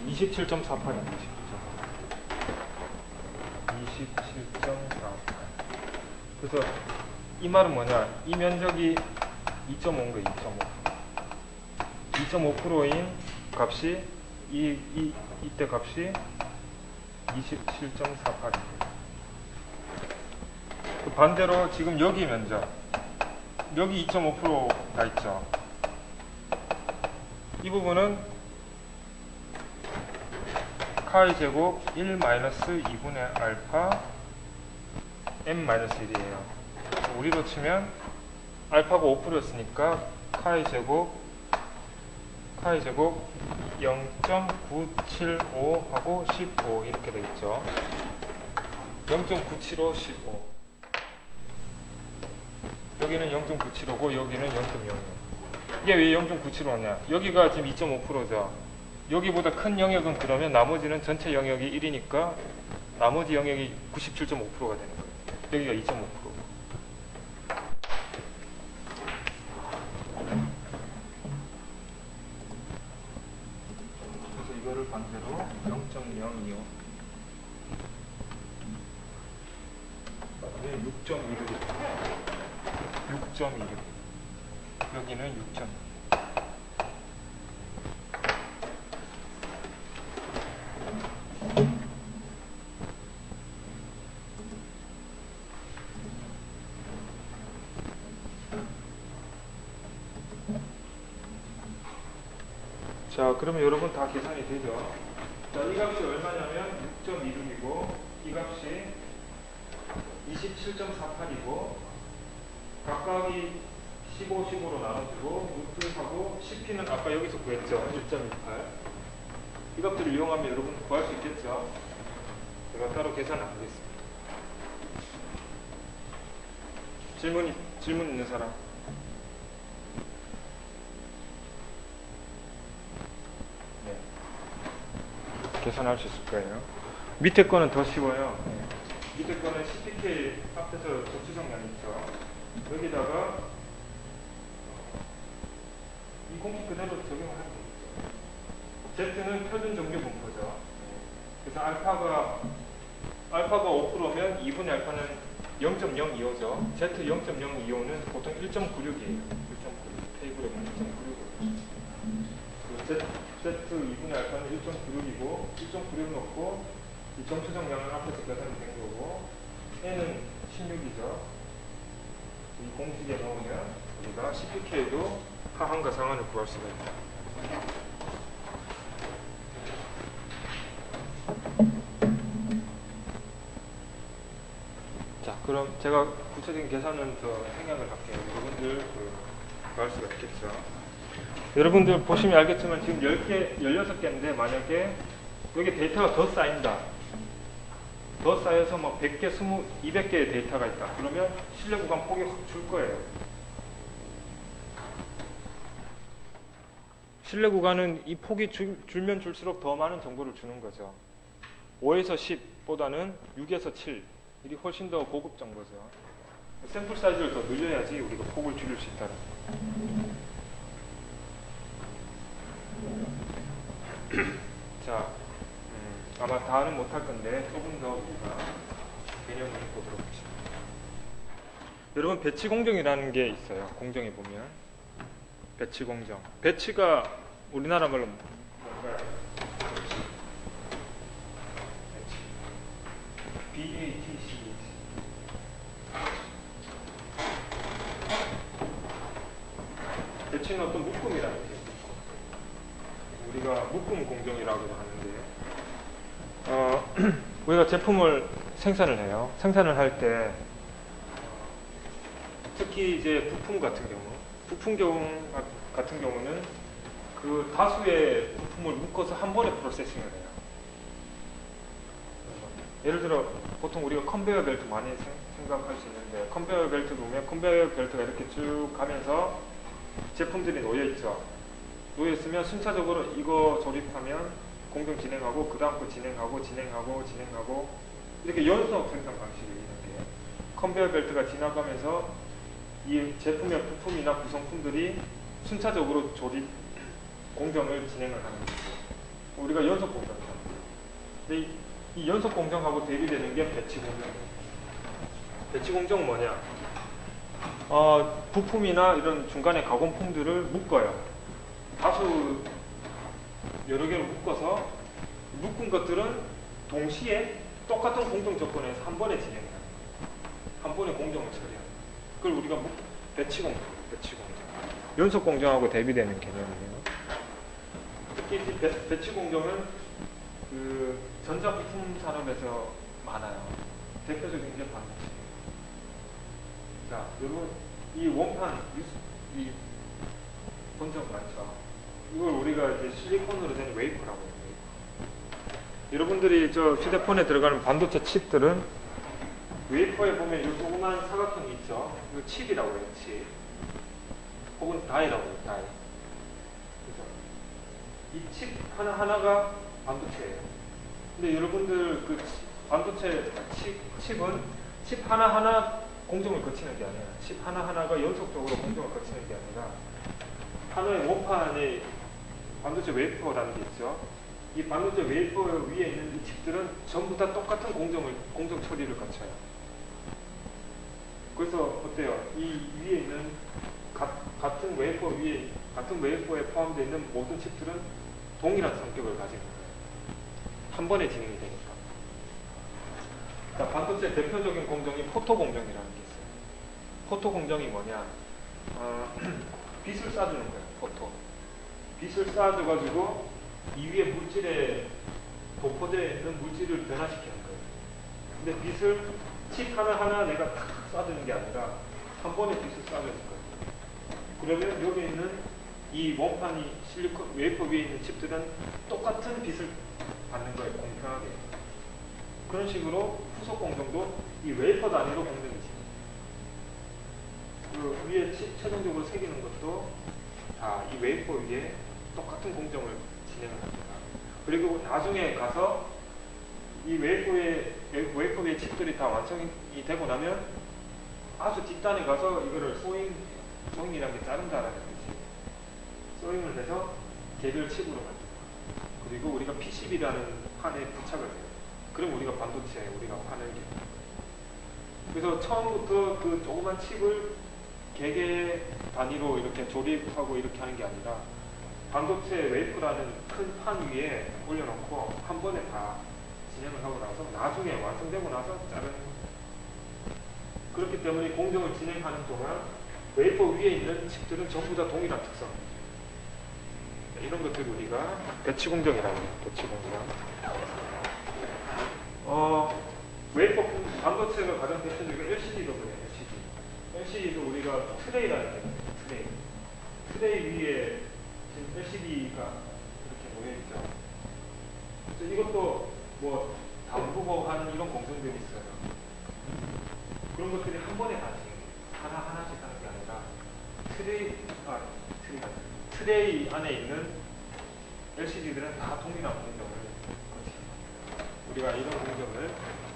27.48입니다. 27.48. 그래서 이 말은 뭐냐? 이 면적이 2.5인 거예요. 2.5. 2.5%인 값이 이때 값이 27.48입니다. 그 반대로 지금 여기 면적, 여기 2.5%가 있죠. 이 부분은 카이 제곱 1-2분의 알파 m-1이에요. 우리로 치면 알파가 5%였으니까 카이 제곱 0.975하고 15 이렇게 되겠죠. 0.975, 15. 여기는 0.975고 여기는 0.06. 이게 왜 0.975냐? 여기가 지금 2.5%죠. 여기보다 큰 영역은 그러면 나머지는 전체 영역이 1이니까 나머지 영역이 97.5%가 되는 거예요. 여기가 2.5%. 그래서 이거를 반대로 0.025. 6.26. 6.26. 여기는 6.26. 자, 그러면 여러분 다 계산이 되죠? 자, 이 값이 얼마냐면 6.26이고 이 값이 27.48이고 각각이 15, 15로 나눠주고 루트하고 CP는 아까 여기서 구했죠? 1.28. 이 값들을 이용하면 여러분 구할 수 있겠죠? 제가 따로 계산 안 하겠습니다. 질문 있는 사람? 네. 계산할 수 있을 거예요. 밑에 거는 더 쉬워요. 네. 밑에 거는 CPK 앞에서 접수정량 있죠. 여기다가 이 공식 그대로 적용을 하면 되겠죠. Z는 표준 정규 분포죠. 그래서 알파가 5%면 2분의 알파는 0.025죠. Z 0.025는 보통 1.96이에요. 1.96. 테이블에 보면 1.96. Z 2분의 알파는 1.96이고 1.96 넣고 이 점수정량은 앞에서 계산이 된 거고 N은 16이죠. 이 공식에 넣으면 우리가 CPK도 하한과 상한을 구할 수가 있다. 자, 그럼 제가 구체적인 계산은 더 생략을 할게요. 여러분들 구할 수가 있겠죠. 여러분들 보시면 알겠지만 지금 10개, 16개인데 만약에 여기 데이터가 더 쌓인다. 더 쌓여서 뭐 100개, 200개의 데이터가 있다. 그러면 실내 구간 폭이 확 줄 거예요. 실내 구간은 이 폭이 줄면 줄수록 더 많은 정보를 주는 거죠. 5에서 10보다는 6에서 7. 이게 훨씬 더 고급진 거죠. 샘플 사이즈를 더 늘려야지 우리가 폭을 줄일 수 있다는 자, 아마 다는 못할 건데 조금 더 우리가 개념을 보도록 하겠습니다. 여러분 배치 공정이라는 게 있어요. 공정에 보면 배치 공정. 배치가 우리나라 말로 뭔가요? BATC. 배치는 어떤 묶음이라는 게 우리가 묶음 공정이라고도 하는데 우리가 제품을 생산을 해요. 생산을 할 때 특히 이제 부품 같은 경우는 그 다수의 부품을 묶어서 한 번에 프로세싱을 해요. 예를 들어 보통 우리가 컨베이어 벨트 많이 생각할 수 있는데, 컨베이어 벨트 보면 컨베이어 벨트가 이렇게 쭉 가면서 제품들이 놓여 있죠. 놓여 있으면 순차적으로 이거 조립하면 공정 진행하고 그 다음 거 진행하고 이렇게 연속 생산 방식이 있는 게, 컨베이어 벨트가 지나가면서 이 제품의 부품이나 구성품들이 순차적으로 조립 공정을 진행을 하는 거죠. 우리가 연속 공정이라고 합니다. 근데 이 연속 공정하고 대비되는 게 배치 공정이에요. 배치 공정은 뭐냐? 부품이나 이런 중간에 가공품들을 묶어요. 다수 여러 개로 묶어서 묶은 것들은 동시에 똑같은 공정 조건에서 한 번에 진행해요. 한 번에 공정을 처리해요. 그걸 우리가 배치 공정. 연속 공정하고 대비되는 개념이에요. 특히 배치 공정은 그 전자부품 산업에서 많아요. 대표적인 게 반도체. 자, 여러분 이 원판 이 본적 많죠. 이걸 우리가 이제 실리콘으로 된 웨이퍼라고 해요. 여러분들이 저 휴대폰에 들어가는 반도체 칩들은 웨이퍼에 보면 이 조그만 사각형이 있죠. 이거 칩이라고 해요. 칩. 혹은 다이라고 해요. 다이. 이 칩 하나하나가 반도체예요. 근데 여러분들 그 반도체 칩은 칩 하나하나 공정을 거치는 게 아니라 칩 하나하나가 연속적으로 공정을 거치는 게 아니라 하나의 원판에 반도체 웨이퍼라는 게 있죠. 이 반도체 웨이퍼 위에 있는 이 칩들은 전부 다 똑같은 공정 처리를 거쳐요. 그래서 어때요? 이 위에 있는 같은 웨이퍼에 포함되어 있는 모든 칩들은 동일한 성격을 가지고 있어요. 한 번에 진행이 되니까. 자, 반도체 대표적인 공정이 포토 공정이라는 게 있어요. 포토 공정이 뭐냐? 빛을 쏴주는 거예요. 포토. 빛을 쏴줘가지고 이 위에 물질에 도포되어 있는 물질을 변화시키는 거예요. 근데 빛을 칩 하나하나 내가 탁 쏴주는 게 아니라 한 번에 빛을 쏴주는 거예요. 그러면 여기 있는 이 원판이 실리콘 웨이퍼 위에 있는 칩들은 똑같은 빛을 받는 거예요. 공평하게. 그런 식으로 후속 공정도 이 웨이퍼 단위로 공정이지. 그 위에 최종적으로 새기는 것도 다 이 웨이퍼 위에 똑같은 공정을 진행을 합니다. 그리고 나중에 가서 이 웨이퍼 위에 칩들이 다 완성이 되고 나면 아주 뒷단에 가서 이거를 소잉이라는 게 자른다라는 거지. 소잉을 해서 개별 칩으로 만듭니다. 그리고 우리가 PCB라는 판에 부착을 해요. 그럼 우리가 반도체, 우리가 판을 게. 그래서 처음부터 그 조그만 칩을 개개 단위로 이렇게 조립하고 이렇게 하는 게 아니라 반도체 웨이퍼라는 큰 판 위에 올려놓고 한 번에 다 진행을 하고 나서 나중에 완성되고 나서 자르는 거예요. 그렇기 때문에 공정을 진행하는 동안 웨이퍼 위에 있는 칩들은 전부 다 동일한 특성입니다. 이런 것들 우리가 배치 공정이라고 해요. 배치 공정. 웨이퍼 반도체가 가장 대표적인 LCD도 그래요. LCD도 우리가 트레이라는 게 있어요. 트레이 위에 지금 LCD가 이렇게 놓여있죠. 그래서 이것도 뭐 담그고 하는 이런 공정들이 있어요. 그런 것들이 한 번에 다 하나씩 하는 게 아니라 트레이 안에 있는 LCD들은 다 동일한 공정을 거칩니다. 우리가 이런 공정을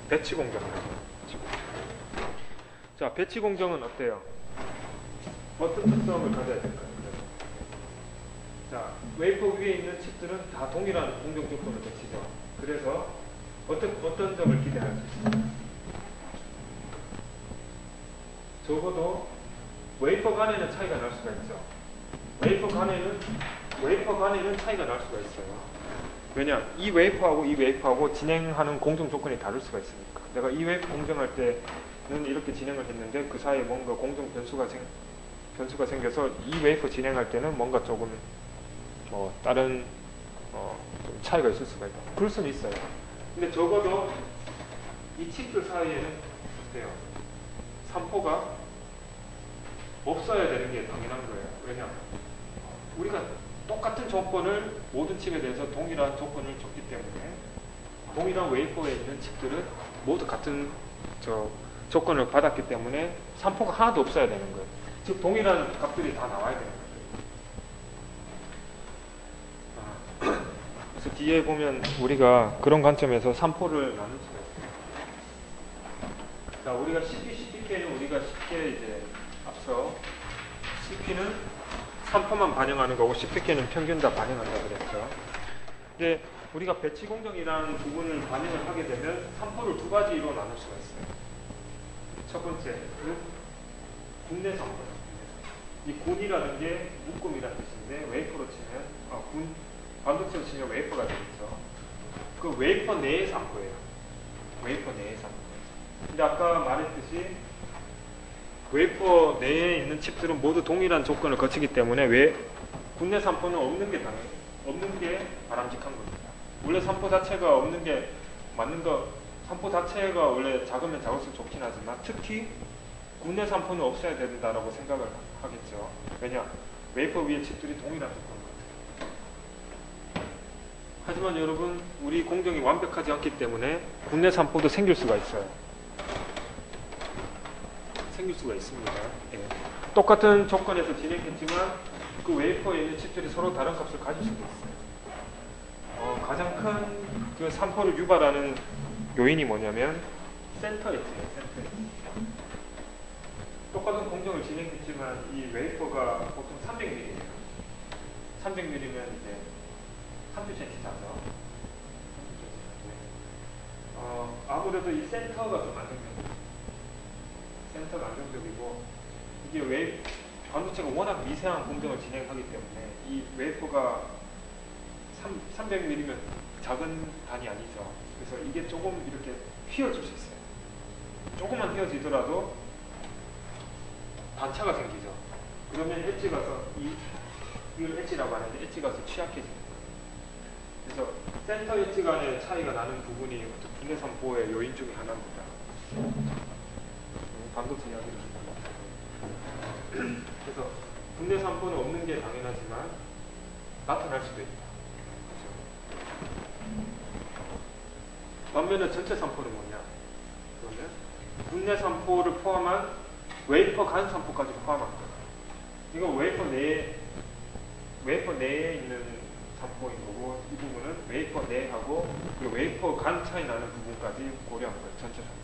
배치 공정이라고 해요. 자, 배치 공정은 어때요? 어떤 특성을 가져야 될까요? 자, 웨이퍼 위에 있는 칩들은 다 동일한 공정 조건을 거치죠. 그래서 어떤 점을 기대할 수 있습니까? 적어도 웨이퍼 간에는 차이가 날 수가 있죠. 웨이퍼 간에는 차이가 날 수가 있어요. 왜냐? 이 웨이퍼하고 진행하는 공정 조건이 다를 수가 있으니까. 내가 이 웨이퍼 공정할 때는 이렇게 진행을 했는데 그 사이에 뭔가 공정 변수가 생겨서 이 웨이퍼 진행할 때는 뭔가 조금 다른 좀 차이가 있을 수가 있다. 그럴 수는 있어요. 근데 적어도 이 칩들 사이에는 어때요? 산포가 없어야 되는 게 당연한 거예요. 왜냐? 우리가 똑같은 조건을 모든 칩에 대해서 동일한 조건을 줬기 때문에 동일한 웨이퍼에 있는 칩들은 모두 같은 조건을 받았기 때문에 산포가 하나도 없어야 되는 거예요. 즉 동일한 값들이 다 나와야 되는 거예요. 그래서 뒤에 보면 우리가 그런 관점에서 산포를 나눌 수가 있어요. 자, 우리가 CP, CPK는 우리가 쉽게 이제 앞서 CP는 산포만 반영하는 거고 CPK는 평균 다 반영한다 그랬죠. 근데 우리가 배치 공정이라는 부분을 반영을 하게 되면 산포를 두 가지로 나눌 수가 있어요. 첫 번째, 군내 산포예요. 이 군이라는 게 묶음이라는 뜻인데 웨이퍼로 치면 반도체로 치면 웨이퍼가 되겠죠. 그 웨이퍼 내의 산포예요. 웨이퍼 내의 산포. 근데 아까 말했듯이 웨이퍼 내에 있는 칩들은 모두 동일한 조건을 거치기 때문에 군내 산포는 없는 게 바람직한 겁니다. 원래 산포 자체가 없는 게 맞는 거, 산포 자체가 원래 작으면 작을수록 좋긴 하지만 특히 군내 산포는 없어야 된다라고 생각을 하겠죠. 왜냐? 웨이퍼 위에 칩들이 동일한 조건이거든요. 하지만 여러분, 우리 공정이 완벽하지 않기 때문에 군내 산포도 생길 수가 있어요. 생길 수가 있습니다. 예. 똑같은 조건에서 진행했지만 그 웨이퍼에 있는 칩들이 서로 다른 값을 가질 수도 있어요. 가장 큰 그 산포를 유발하는 요인이 뭐냐면 센터 엣지예요. 센터 엣지. 똑같은 공정을 진행했지만 이 웨이퍼가 보통 300mm예요. 300mm면 이제 3cm 작죠. 아무래도 이 센터가 좀 안정적이에요. 센터가 안정적이고 이게 반도체가 워낙 미세한 공정을 진행하기 때문에 이 웨이퍼가 300mm면 작은 단이 아니죠. 그래서 이게 조금 이렇게 휘어질 수 있어요. 조금만 휘어지더라도 단차가 생기죠. 그러면 엣지가 이걸 엣지라고 하는데 엣지가 더 취약해지는 거예요. 그래서 센터 엣지 간의 차이가 나는 부분이 군내 산포의 요인 중에 하나입니다. 반도체 이야기를 좀 그래서 군내 산포는 없는 게 당연하지만 나타날 수도 있다. 반면에 전체 산포는 뭐냐? 그러면 군내 산포를 포함한 웨이퍼 간 산포까지 포함한 거예요. 이거 웨이퍼 내에 있는 산포인 거고 이 부분은 웨이퍼 내하고 그리고 웨이퍼 간 차이 나는 부분까지 고려한 거예요. 전체 산포.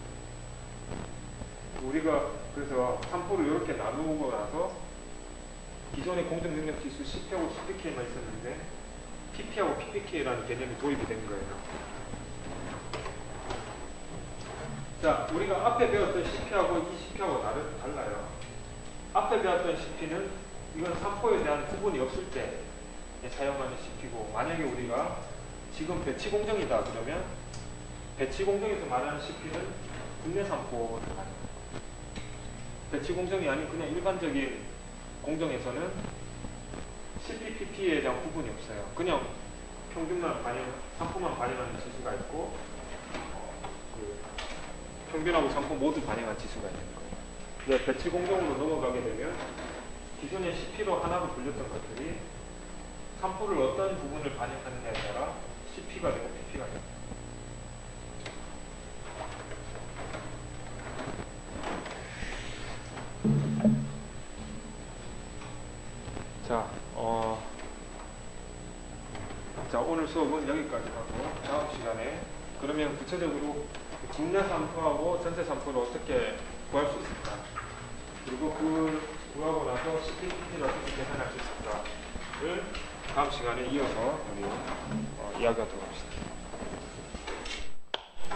우리가 그래서 산포를 이렇게 나누고 나서 기존의 공정 능력 지수 CP하고 CPK만 있었는데 PP하고 PPK라는 개념이 도입이 된 거예요. 자, 우리가 앞에 배웠던 CP하고 이 CP하고 달라요. 앞에 배웠던 CP는 이건 산포에 대한 구분이 없을 때 사용하는 CP고 만약에 우리가 지금 배치 공정이다 그러면 배치 공정에서 말하는 CP는 군내 산포를 가져요. 배치 공정이 아닌 그냥 일반적인 공정에서는 CP, PP에 대한 구분이 없어요. 그냥 산포만 반영하는 지수가 있고 평균하고 산포 모두 반영한 지수가 있는 거예요. 이제 배치 공정으로 넘어가게 되면 기존의 CP로 하나로 불렸던 것들이 산포를 어떤 부분을 반영하느냐에 따라 CP가 되고 PP가 됩니다. 자, 오늘 수업은 여기까지 하고 다음 시간에 그러면 구체적으로 국내 산포하고 전체 산포를 어떻게 구할 수 있을까? 그리고 그 구하고 나서 CP를 어떻게 계산할 수 있을까를 다음 시간에 이어서 우리 이야기하도록 합시다.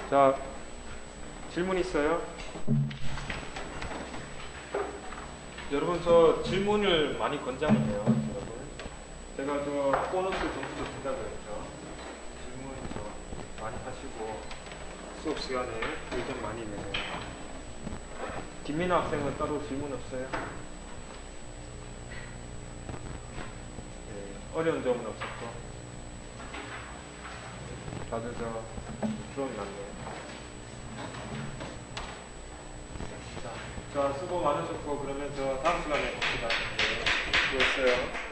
자, 질문 있어요? 여러분 저 질문을 많이 권장해요. 여러분 제가 저 보너스 점수도 준다고 했죠. 질문 저 많이 하시고 수업 시간에 의견 많이 내세요. 김민아 학생은 따로 질문 없어요? 네, 어려운 점은 없었고 다들 저 수업 났네요. 자, 수고 많으셨고, 그러면 저 다음 시간에 봅시다. 네, 수고했어요.